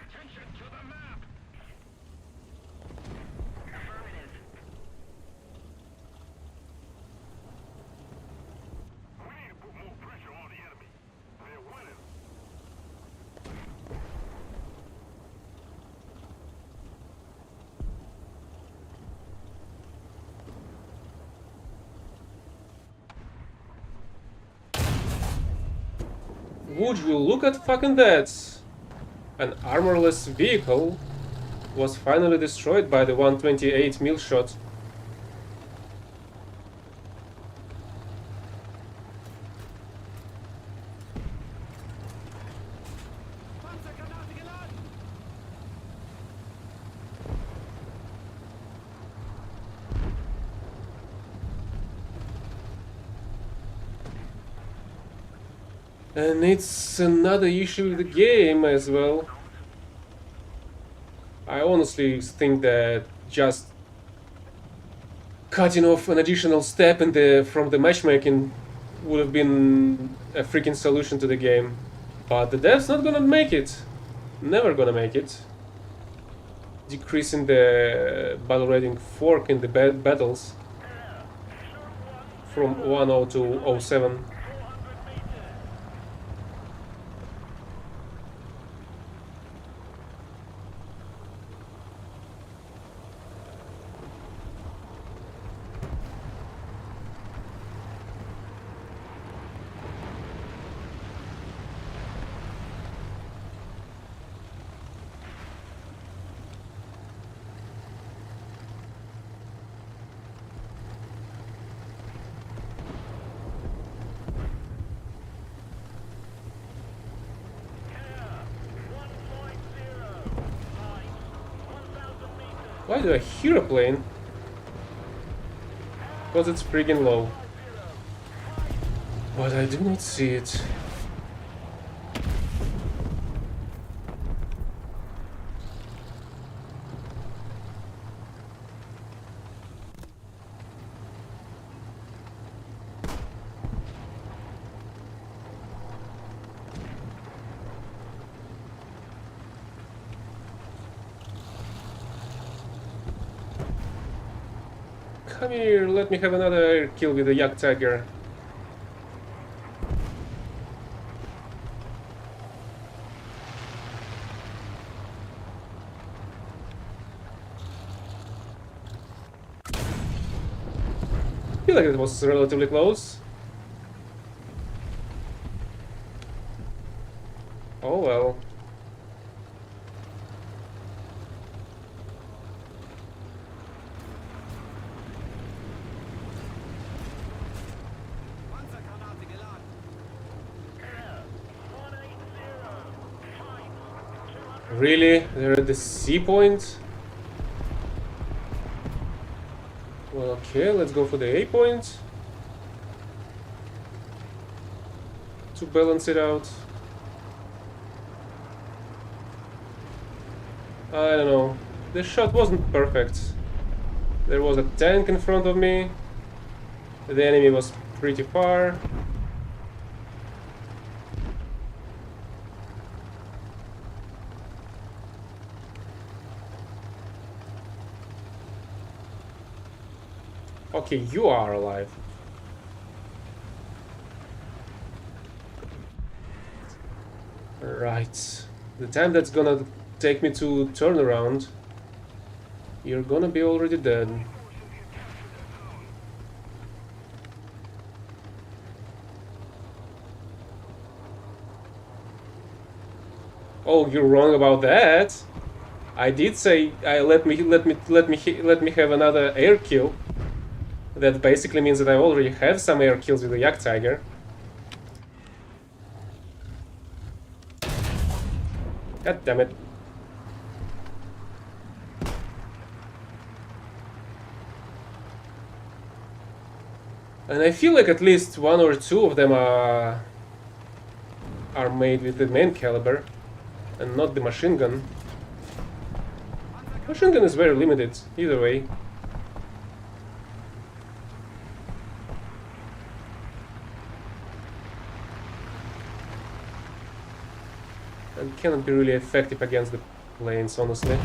Attention to the map! Affirmative. We need to put more pressure on the enemy. They're winning. Would you look at fucking that? An armorless vehicle was finally destroyed by the 128 mil shot. And it's another issue with the game as well. I honestly think that just cutting off an additional step from the matchmaking would have been a freaking solution to the game. But the dev's not gonna make it. Never gonna make it. Decreasing the battle rating fork in the battles from 10 to 07. Why do I hear a plane? Because it's freaking low. But I do not see it. Come here, let me have another air kill with the Yak Tiger. I feel like it was relatively close. Oh well. Panzergranate geladen. Really? They're at the C point? Well, okay, let's go for the A point. To balance it out. I don't know. The shot wasn't perfect. There was a tank in front of me. The enemy was pretty far. Okay, you are alive. Right. The time that's gonna take me to turn around, you're gonna be already dead. Oh, you're wrong about that. I did say let me have another air kill. That basically means that I already have some air kills with the Yak Tiger. God damn it. And I feel like at least one or two of them are made with the main caliber and not the machine gun. Machine gun is very limited, either way. And cannot be really effective against the planes, honestly.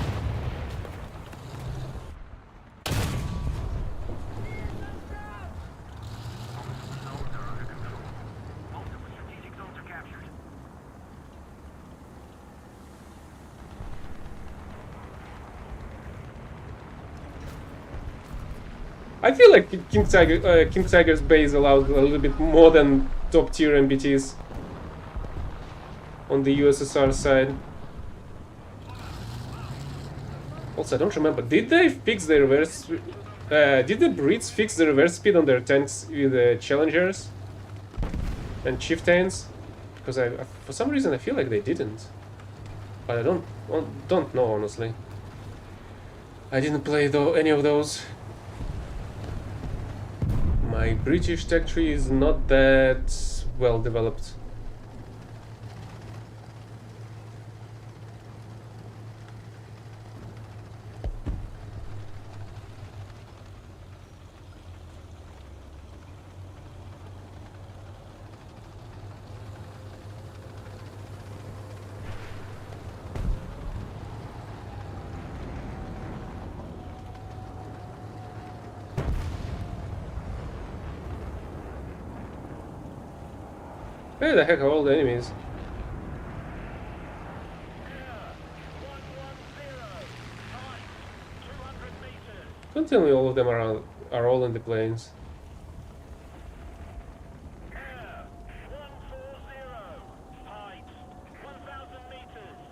I feel like King Tiger's base allows a little bit more than top tier MBTs on the USSR side. Also, I don't remember. Did they fix the reverse? Did the Brits fix the reverse speed on their tanks with the Challengers and Chieftains? Because for some reason, I feel like they didn't. But I don't know honestly. I didn't play any of those. My British tech tree is not that well developed. Where the heck are all the enemies? Don't tell me all of them are all in the planes. Air 140. Height 1,000 meters.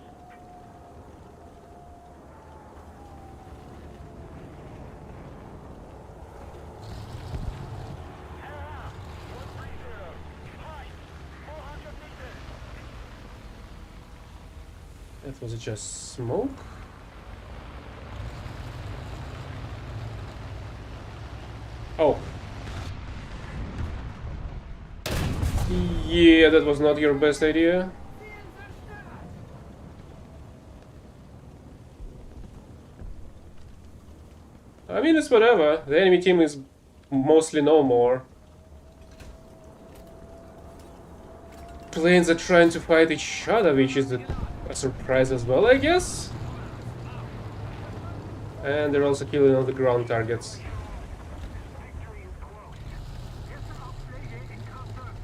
Air 130. Height 400 meters. That was just smoke? Oh. Yeah, that was not your best idea. I mean, it's whatever. The enemy team is mostly no more. Planes are trying to fight each other, which is a surprise as well, I guess. And they're also killing all the ground targets. Victory is close. Get some updated and confirmed.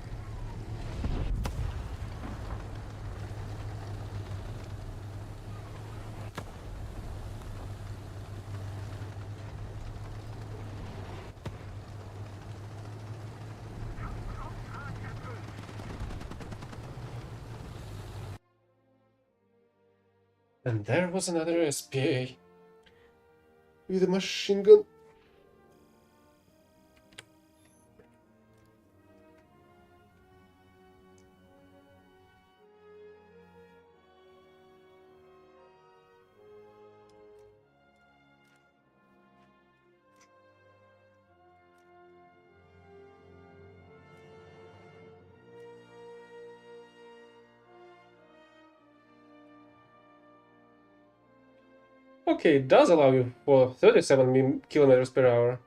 And there was another SPA with a machine gun. Okay, it does allow you for 37 kilometers per hour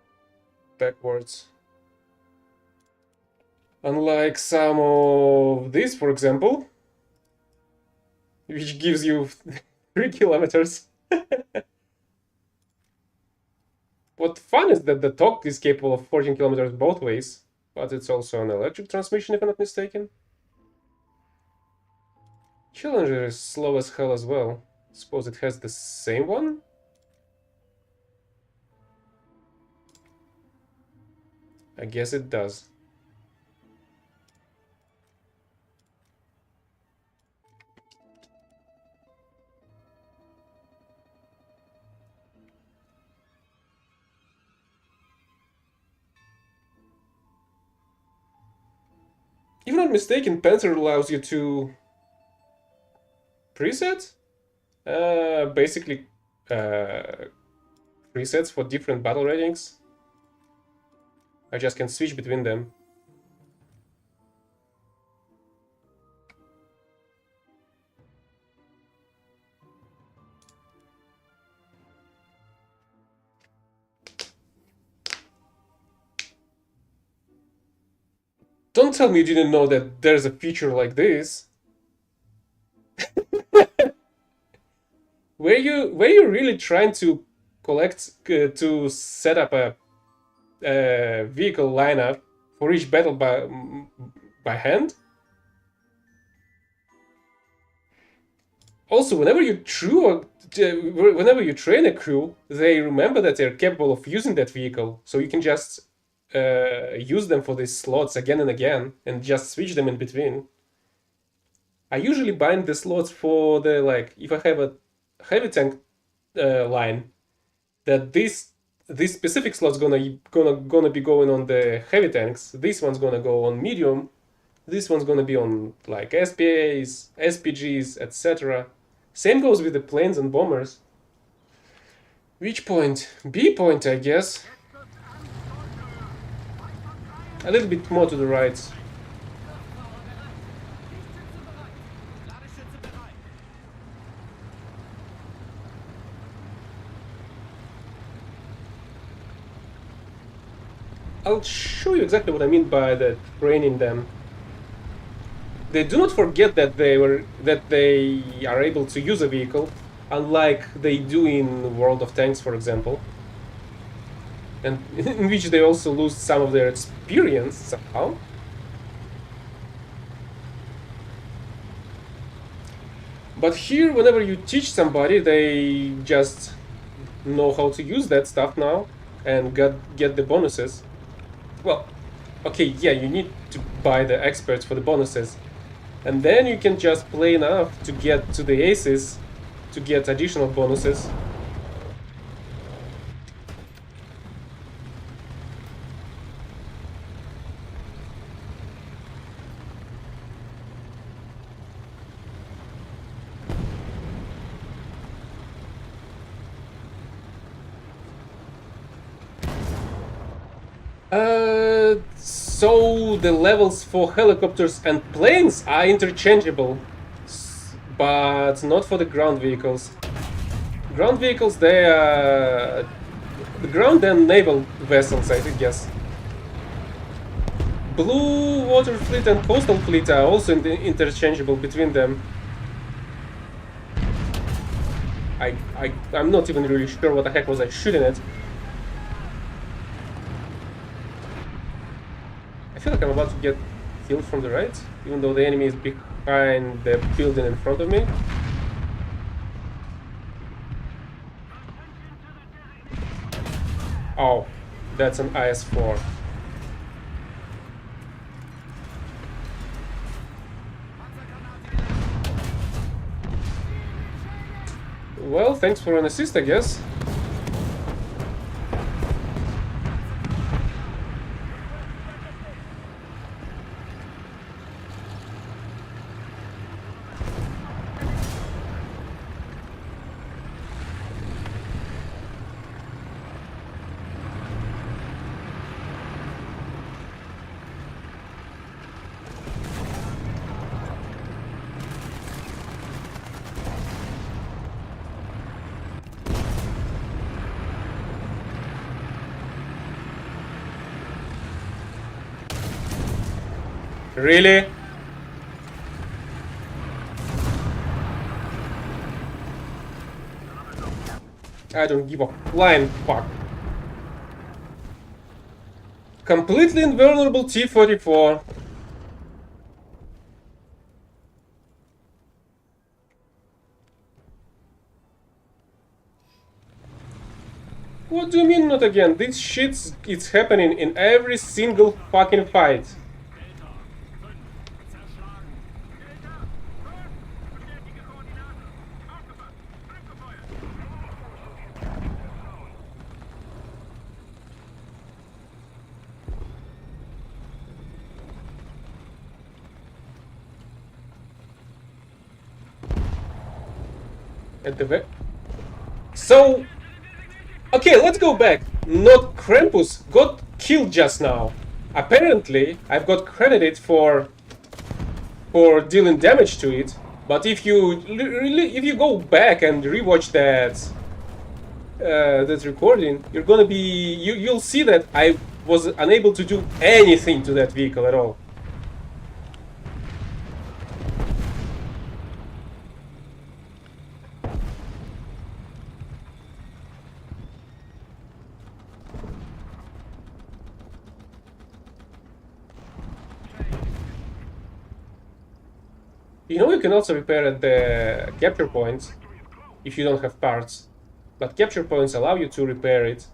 backwards. Unlike some of these, for example, which gives you 3 kilometers. What fun is that the Tok is capable of 14 kilometers both ways, but it's also an electric transmission, if I'm not mistaken. Challenger is slow as hell as well. Suppose it has the same one? I guess it does. If I'm not mistaken, Panther allows you to preset? Basically, presets for different battle ratings. I just can switch between them. Don't tell me you didn't know that there's a feature like this. Were you really trying to collect to set up a vehicle lineup for each battle by hand? Also, whenever you train a crew, they remember that they're capable of using that vehicle, so you can just use them for these slots again and again, and just switch them in between. I usually bind the slots for the, like, if I have a heavy tank line, that this specific slot's gonna be going on the heavy tanks. This one's gonna go on medium. This one's gonna be on like SPAs, SPGs, etc. Same goes with the planes and bombers. Which point? B point, I guess. A little bit more to the right. Ladeschütze bereit. I'll show you exactly what I mean by the training them. They do not forget that they are able to use a vehicle, unlike they do in World of Tanks, for example, and in which they also lose some of their experience somehow. But here, whenever you teach somebody, they just know how to use that stuff now and get the bonuses. Well, okay, yeah, you need to buy the experts for the bonuses. And then you can just play enough to get to the aces to get additional bonuses. So the levels for helicopters and planes are interchangeable, but not for the ground vehicles. Ground vehicles, they are the ground and naval vessels, I guess. Blue water fleet and coastal fleet are also interchangeable between them. I'm not even really sure what the heck was I shooting at. I feel like I'm about to get killed from the right, even though the enemy is behind the building in front of me. Oh, that's an IS-4. Well, thanks for an assist, I guess. Really? I don't give a flying fuck. Completely invulnerable T-44. What do you mean not again? This shit's it's happening in every single fucking fight. At the So, okay, let's go back. Not Krampus got killed just now. Apparently, I've got credited for dealing damage to it. But if you go back and rewatch that recording, you're gonna be you'll see that I was unable to do anything to that vehicle at all. You know, you can also repair at the capture points if you don't have parts, but capture points allow you to repair it.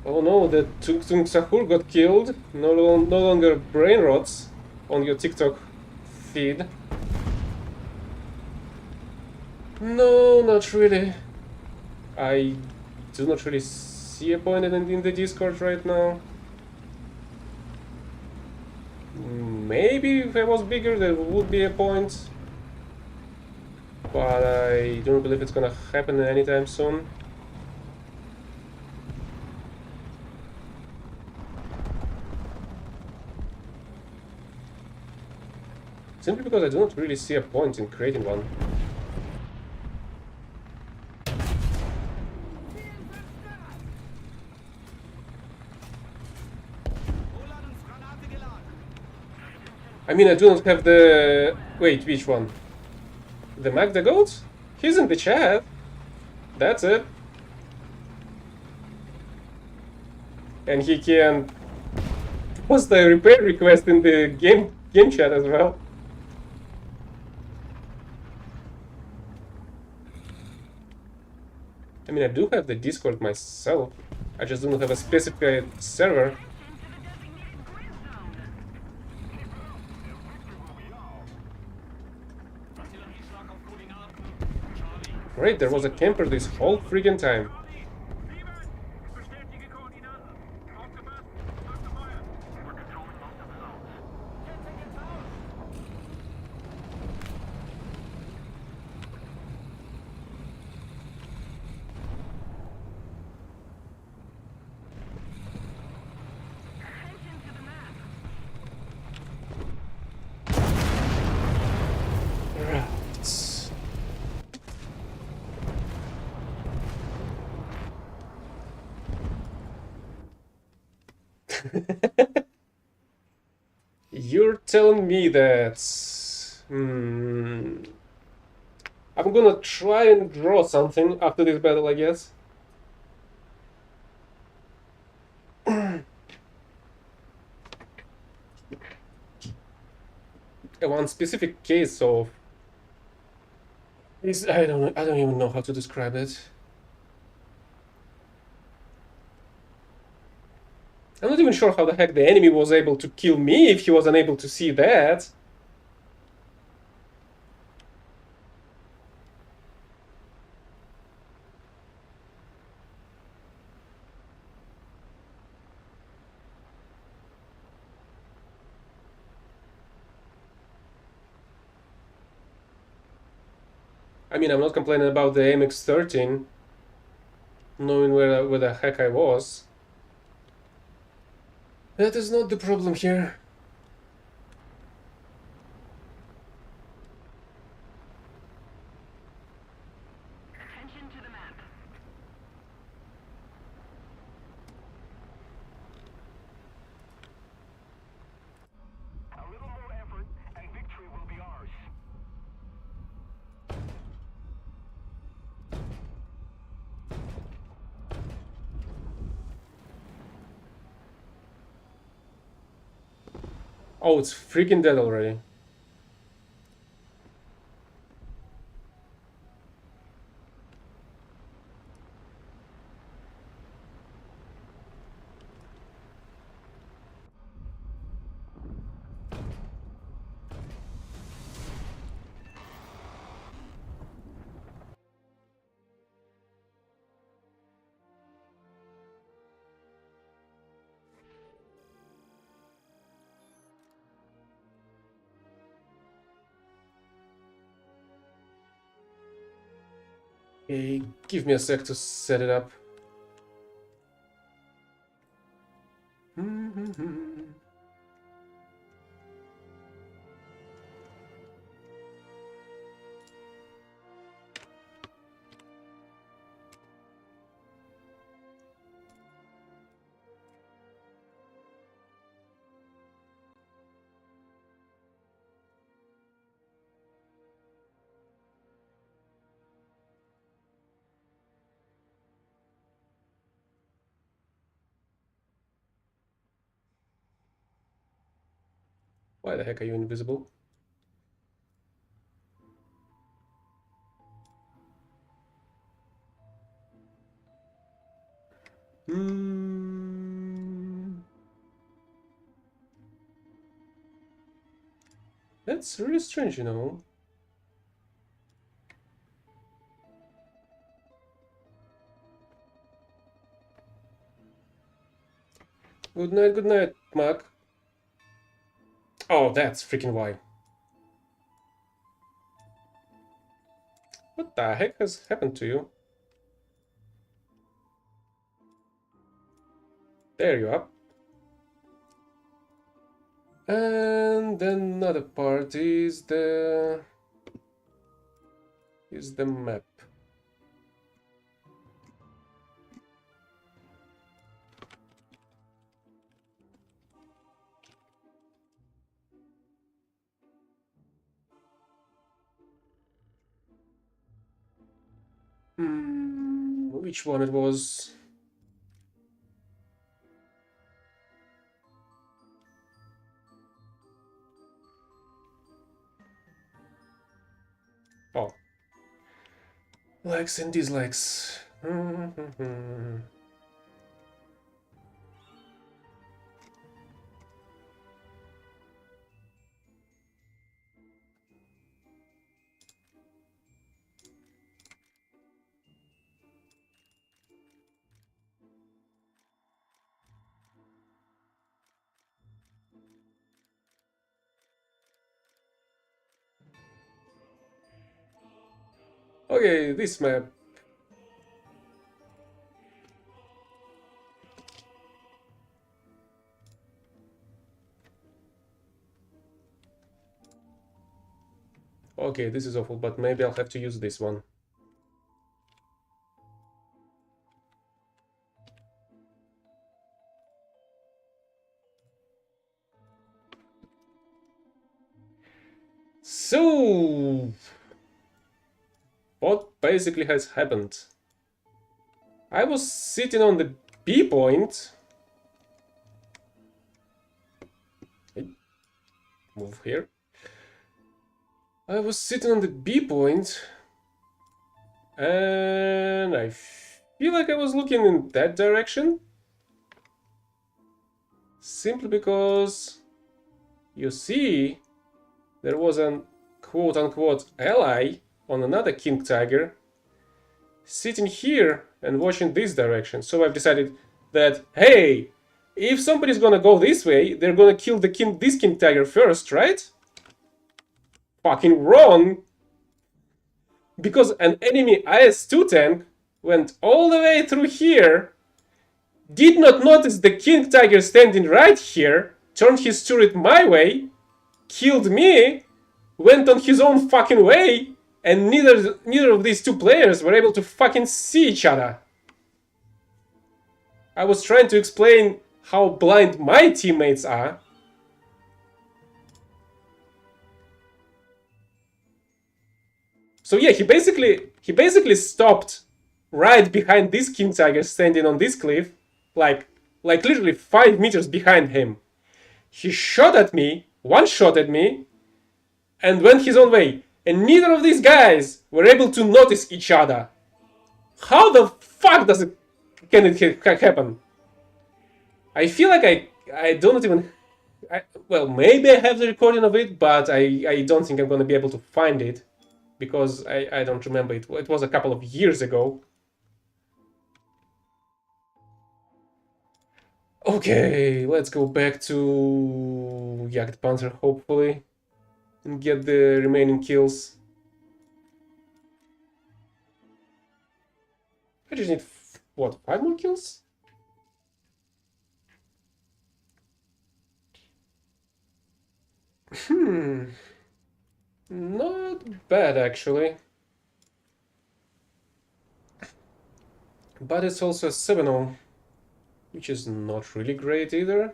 Oh no, the Tung Sahur got killed. No longer brain rots on your TikTok feed. No, not really. I do not really see a point in the Discord right now. Maybe if I was bigger there would be a point. But I don't believe it's gonna happen anytime soon. Simply because I do not really see a point in creating one. Ladungsgranate geladen. I mean, I do not have the... Wait, which one? The Mac the Goat? He's in the chat. That's it. And he can post a repair request in the game chat as well. I mean, I do have the Discord myself. I just don't have a specific server. Artillerieschlag auf Koordinaten. Charlie. Great, there was a camper this whole freaking time. Bestätige Koordinaten. Aufgepasst. Abgefeuert. We're controlling most of the zones. Attention to the map. Right. You're telling me that... I'm gonna try and draw something after this battle, I guess. One specific case of this, I don't even know how to describe it. I'm not even sure how the heck the enemy was able to kill me if he was unable to see that. I mean, I'm not complaining about the MX-13, knowing where the heck I was. That is not the problem here. Attention to the map. A little more effort and victory will be ours. Oh, it's freaking dead already. Okay, give me a sec to set it up. Why the heck are you invisible? That's really strange, you know. Good night, Mac. Oh, that's freaking why. What the heck has happened to you? There you are. And another part is the map. Which one it was? Oh. Likes and dislikes. Okay, this map. Okay, this is awful, but maybe I'll have to use this one. So, what basically has happened? I was sitting on the B point. Move here. I was sitting on the B point, and I feel like I was looking in that direction. Simply because, you see, there was an quote-unquote ally on another king tiger sitting here and watching this direction. So I've decided that, hey, if somebody's gonna go this way, they're gonna kill this king tiger first, right? Fucking wrong! Because an enemy IS-2 tank went all the way through here, did not notice the king tiger standing right here, turned his turret my way, killed me, went on his own fucking way, and neither of these two players were able to fucking see each other. I was trying to explain how blind my teammates are. So yeah, he basically stopped right behind this king tiger standing on this cliff, like literally 5 meters behind him. He shot at me, one-shotted me, and went his own way. And neither of these guys were able to notice each other. How the fuck can it happen? I feel like I don't even... well, maybe I have the recording of it, but I don't think I'm gonna be able to find it. Because I don't remember it. It was a couple of years ago. Okay, let's go back to Jagdpanzer, hopefully, and get the remaining kills. I just need, what, 5 more kills? Not bad, actually. But it's also a 7-0, which is not really great either.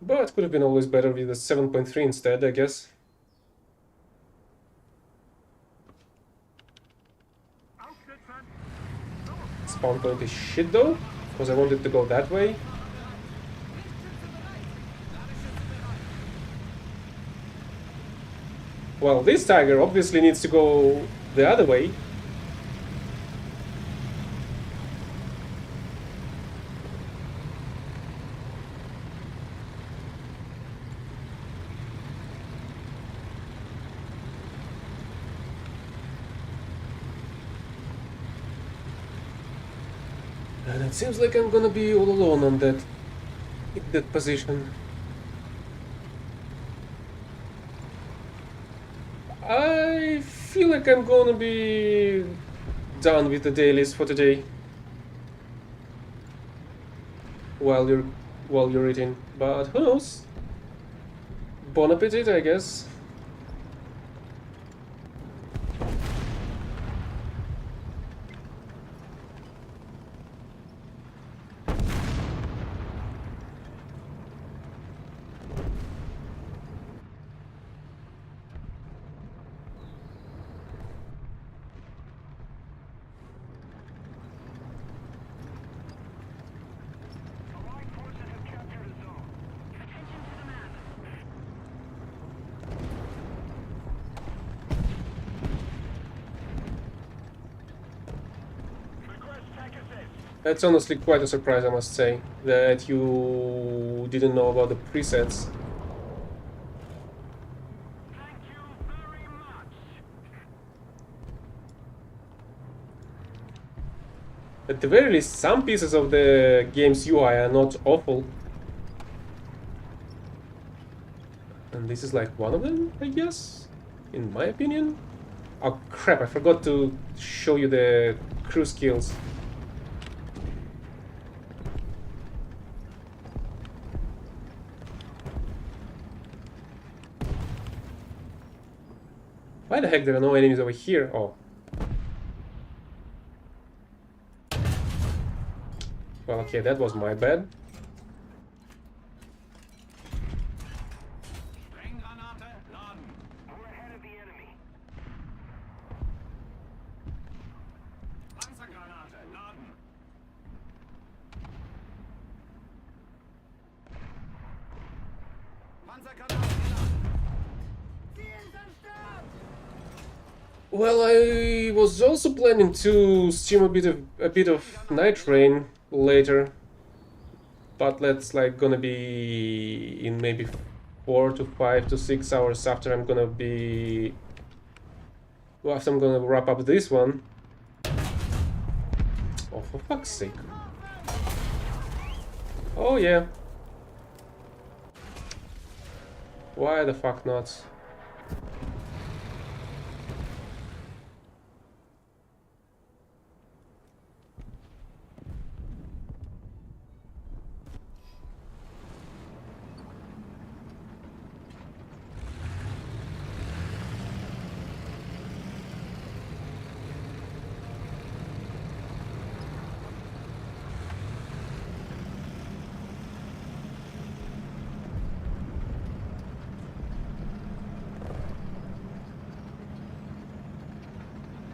But could have been always better with a 7.3 instead, I guess. Spawn point is shit though, because I wanted to go that way. Well, this tiger obviously needs to go the other way. And it seems like I'm gonna be all alone on that position. I feel like I'm gonna be done with the dailies for today. While you're while you're eating, but who knows? Bon appetit, I guess. Allied forces have captured a zone. Attention to the map. Request tech assist. That's honestly quite a surprise, I must say, that you didn't know about the presets. Thank you very much. At the very least, some pieces of the game's UI are not awful. And this is like one of them, I guess? In my opinion? Oh crap, I forgot to show you the crew skills. Why the heck there are no enemies over here? Oh. Well, okay, that was my bad. Sprenggranate laden. We're ahead of the enemy. Panzergranate laden. Panzergranate geladen. Well, I was also planning to stream a bit of Night Rain later, but that's like gonna be in maybe 4 to 5 to 6 hours after I'm gonna be. Well, after I'm gonna wrap up this one. Oh, for fuck's sake! Oh yeah. Why the fuck not?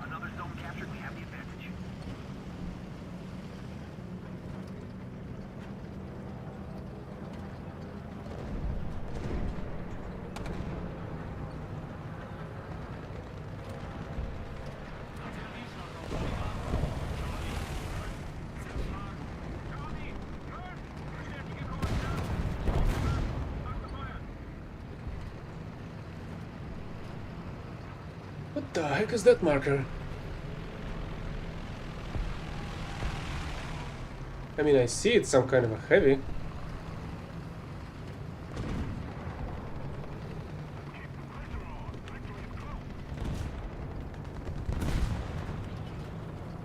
Another zone captured. We have the advantage. What the heck is that marker? I mean, I see it's some kind of a heavy.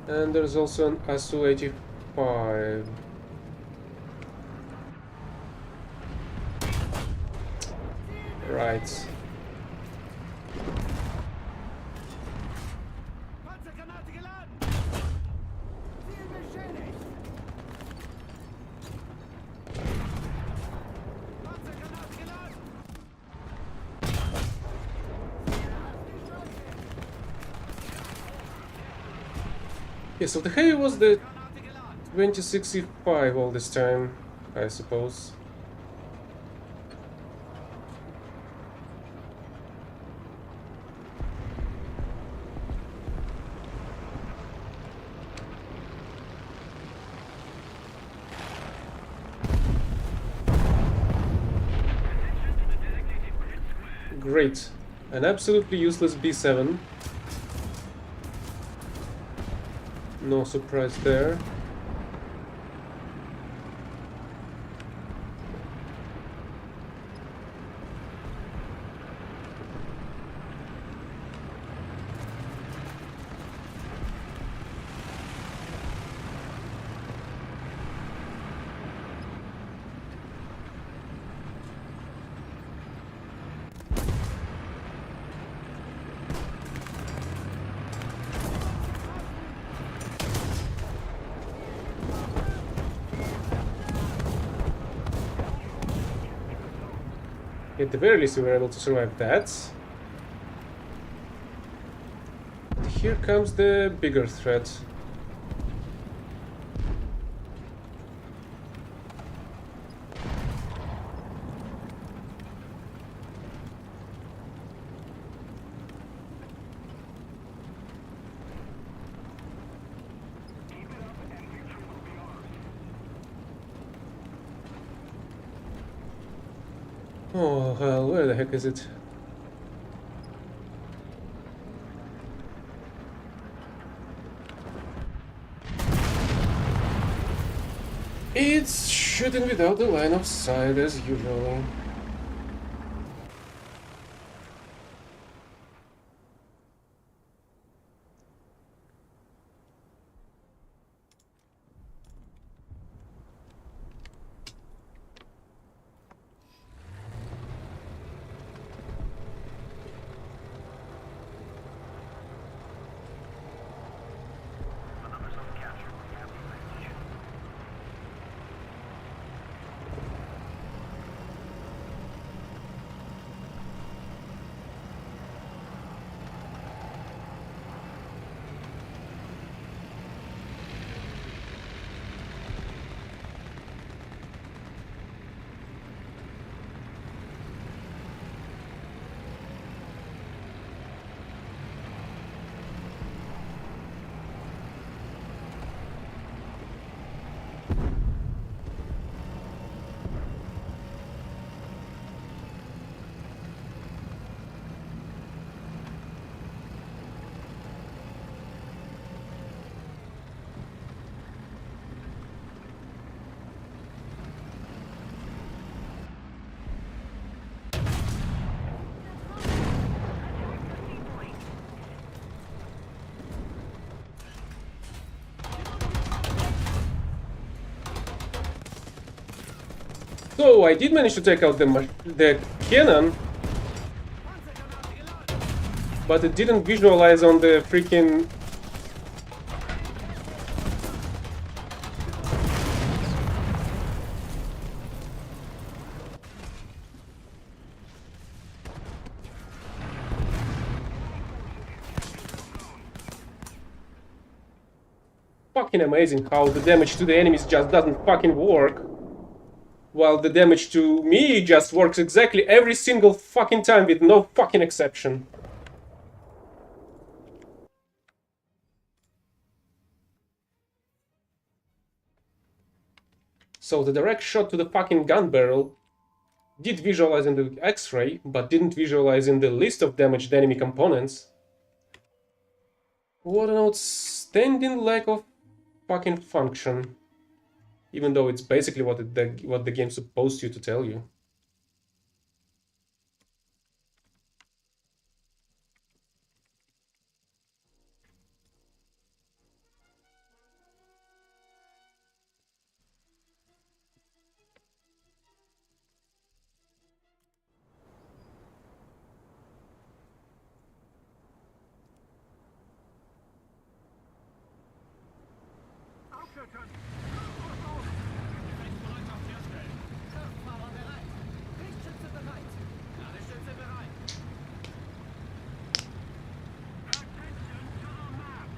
And there's also an ASU-85. Right. Panzergranate geladen. Ziel beschädigt. Panzergranate geladen. Yeah, so the heavy was the Granate geladen. 2065 all this time, I suppose. Great. An absolutely useless B7. No surprise there. At the very least, we were able to survive that. But here comes the bigger threat. Oh hell, where the heck is it? It's shooting without the line of sight as usual. Another zone captured. We have the advantage. So I did manage to take out the cannon, but it didn't visualize on the freaking. Fucking amazing how the damage to the enemies just doesn't fucking work. While the damage to me just works exactly every single fucking time with no fucking exception. So the direct shot to the fucking gun barrel did visualize in the X-ray, but didn't visualize in the list of damaged enemy components. What an outstanding lack of fucking function. Even though it's basically what the game's supposed to tell you. Aufschützen! Bereitschaft herstellen. Kraftfahrer bereit. Lichtschütze bereit. Ladestütze bereit. Attention to the map!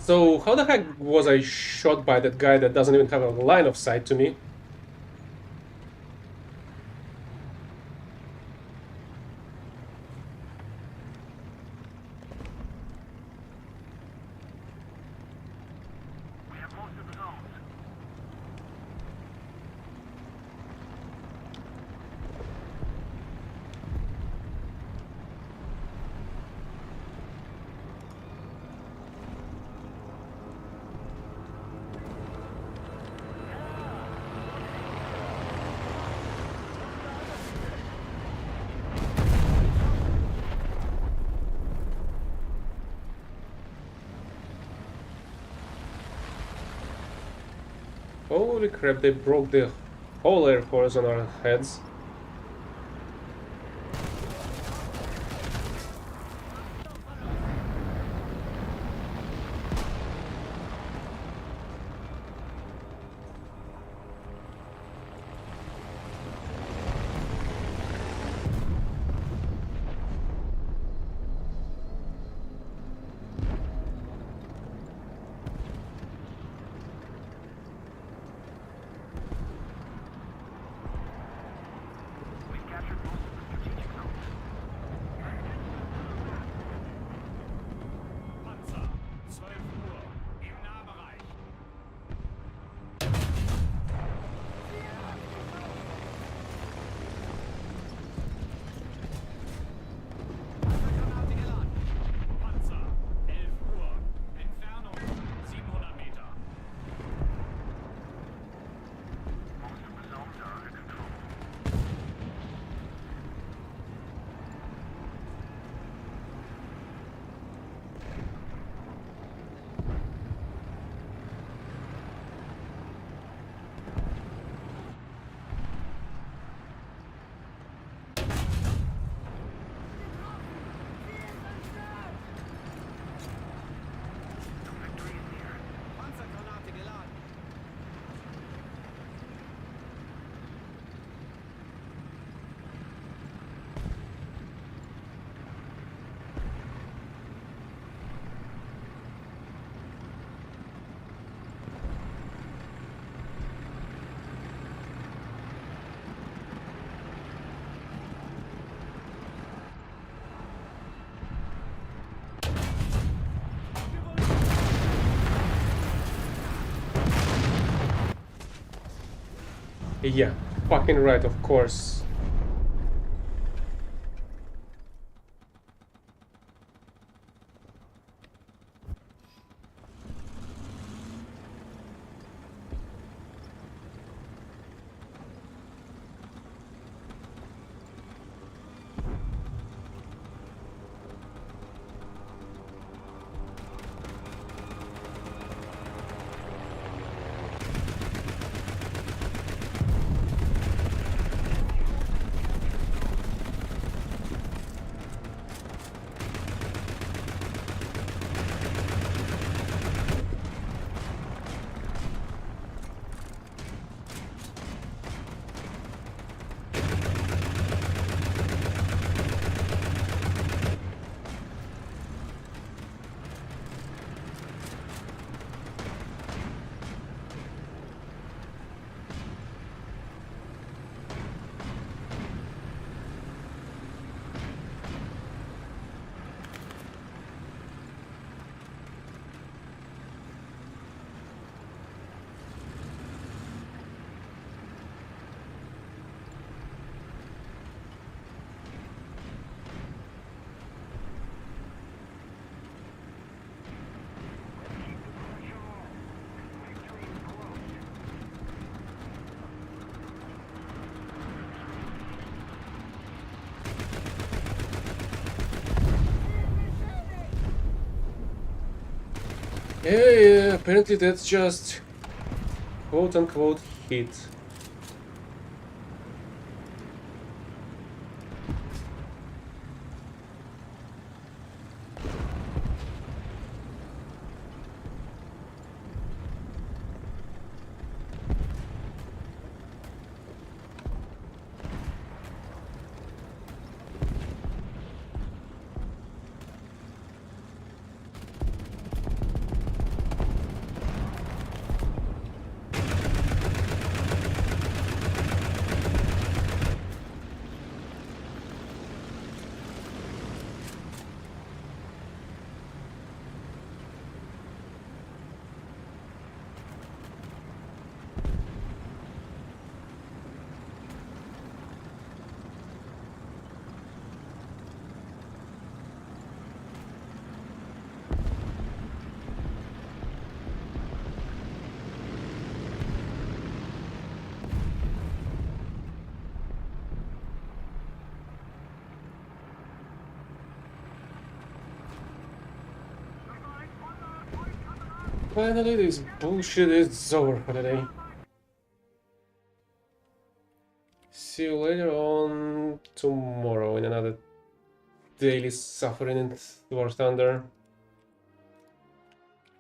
So how the heck was I shot by that guy that doesn't even have a line of sight to me? We have most of the zones. Holy crap, they broke the whole air force on our heads. We've captured most of the strategic zones. Panzer, 12 Uhr, im Nahbereich. Panzergranate geladen. Panzer, 11 Uhr, Entfernung 700 Meter. Most of the zones are under control. The victory is near. Panzergranate geladen. Yeah, fucking right, of course. Yeah, apparently that's just quote-unquote hit. Finally, this bullshit is over for the day. See you later on tomorrow in another daily suffering in War Thunder.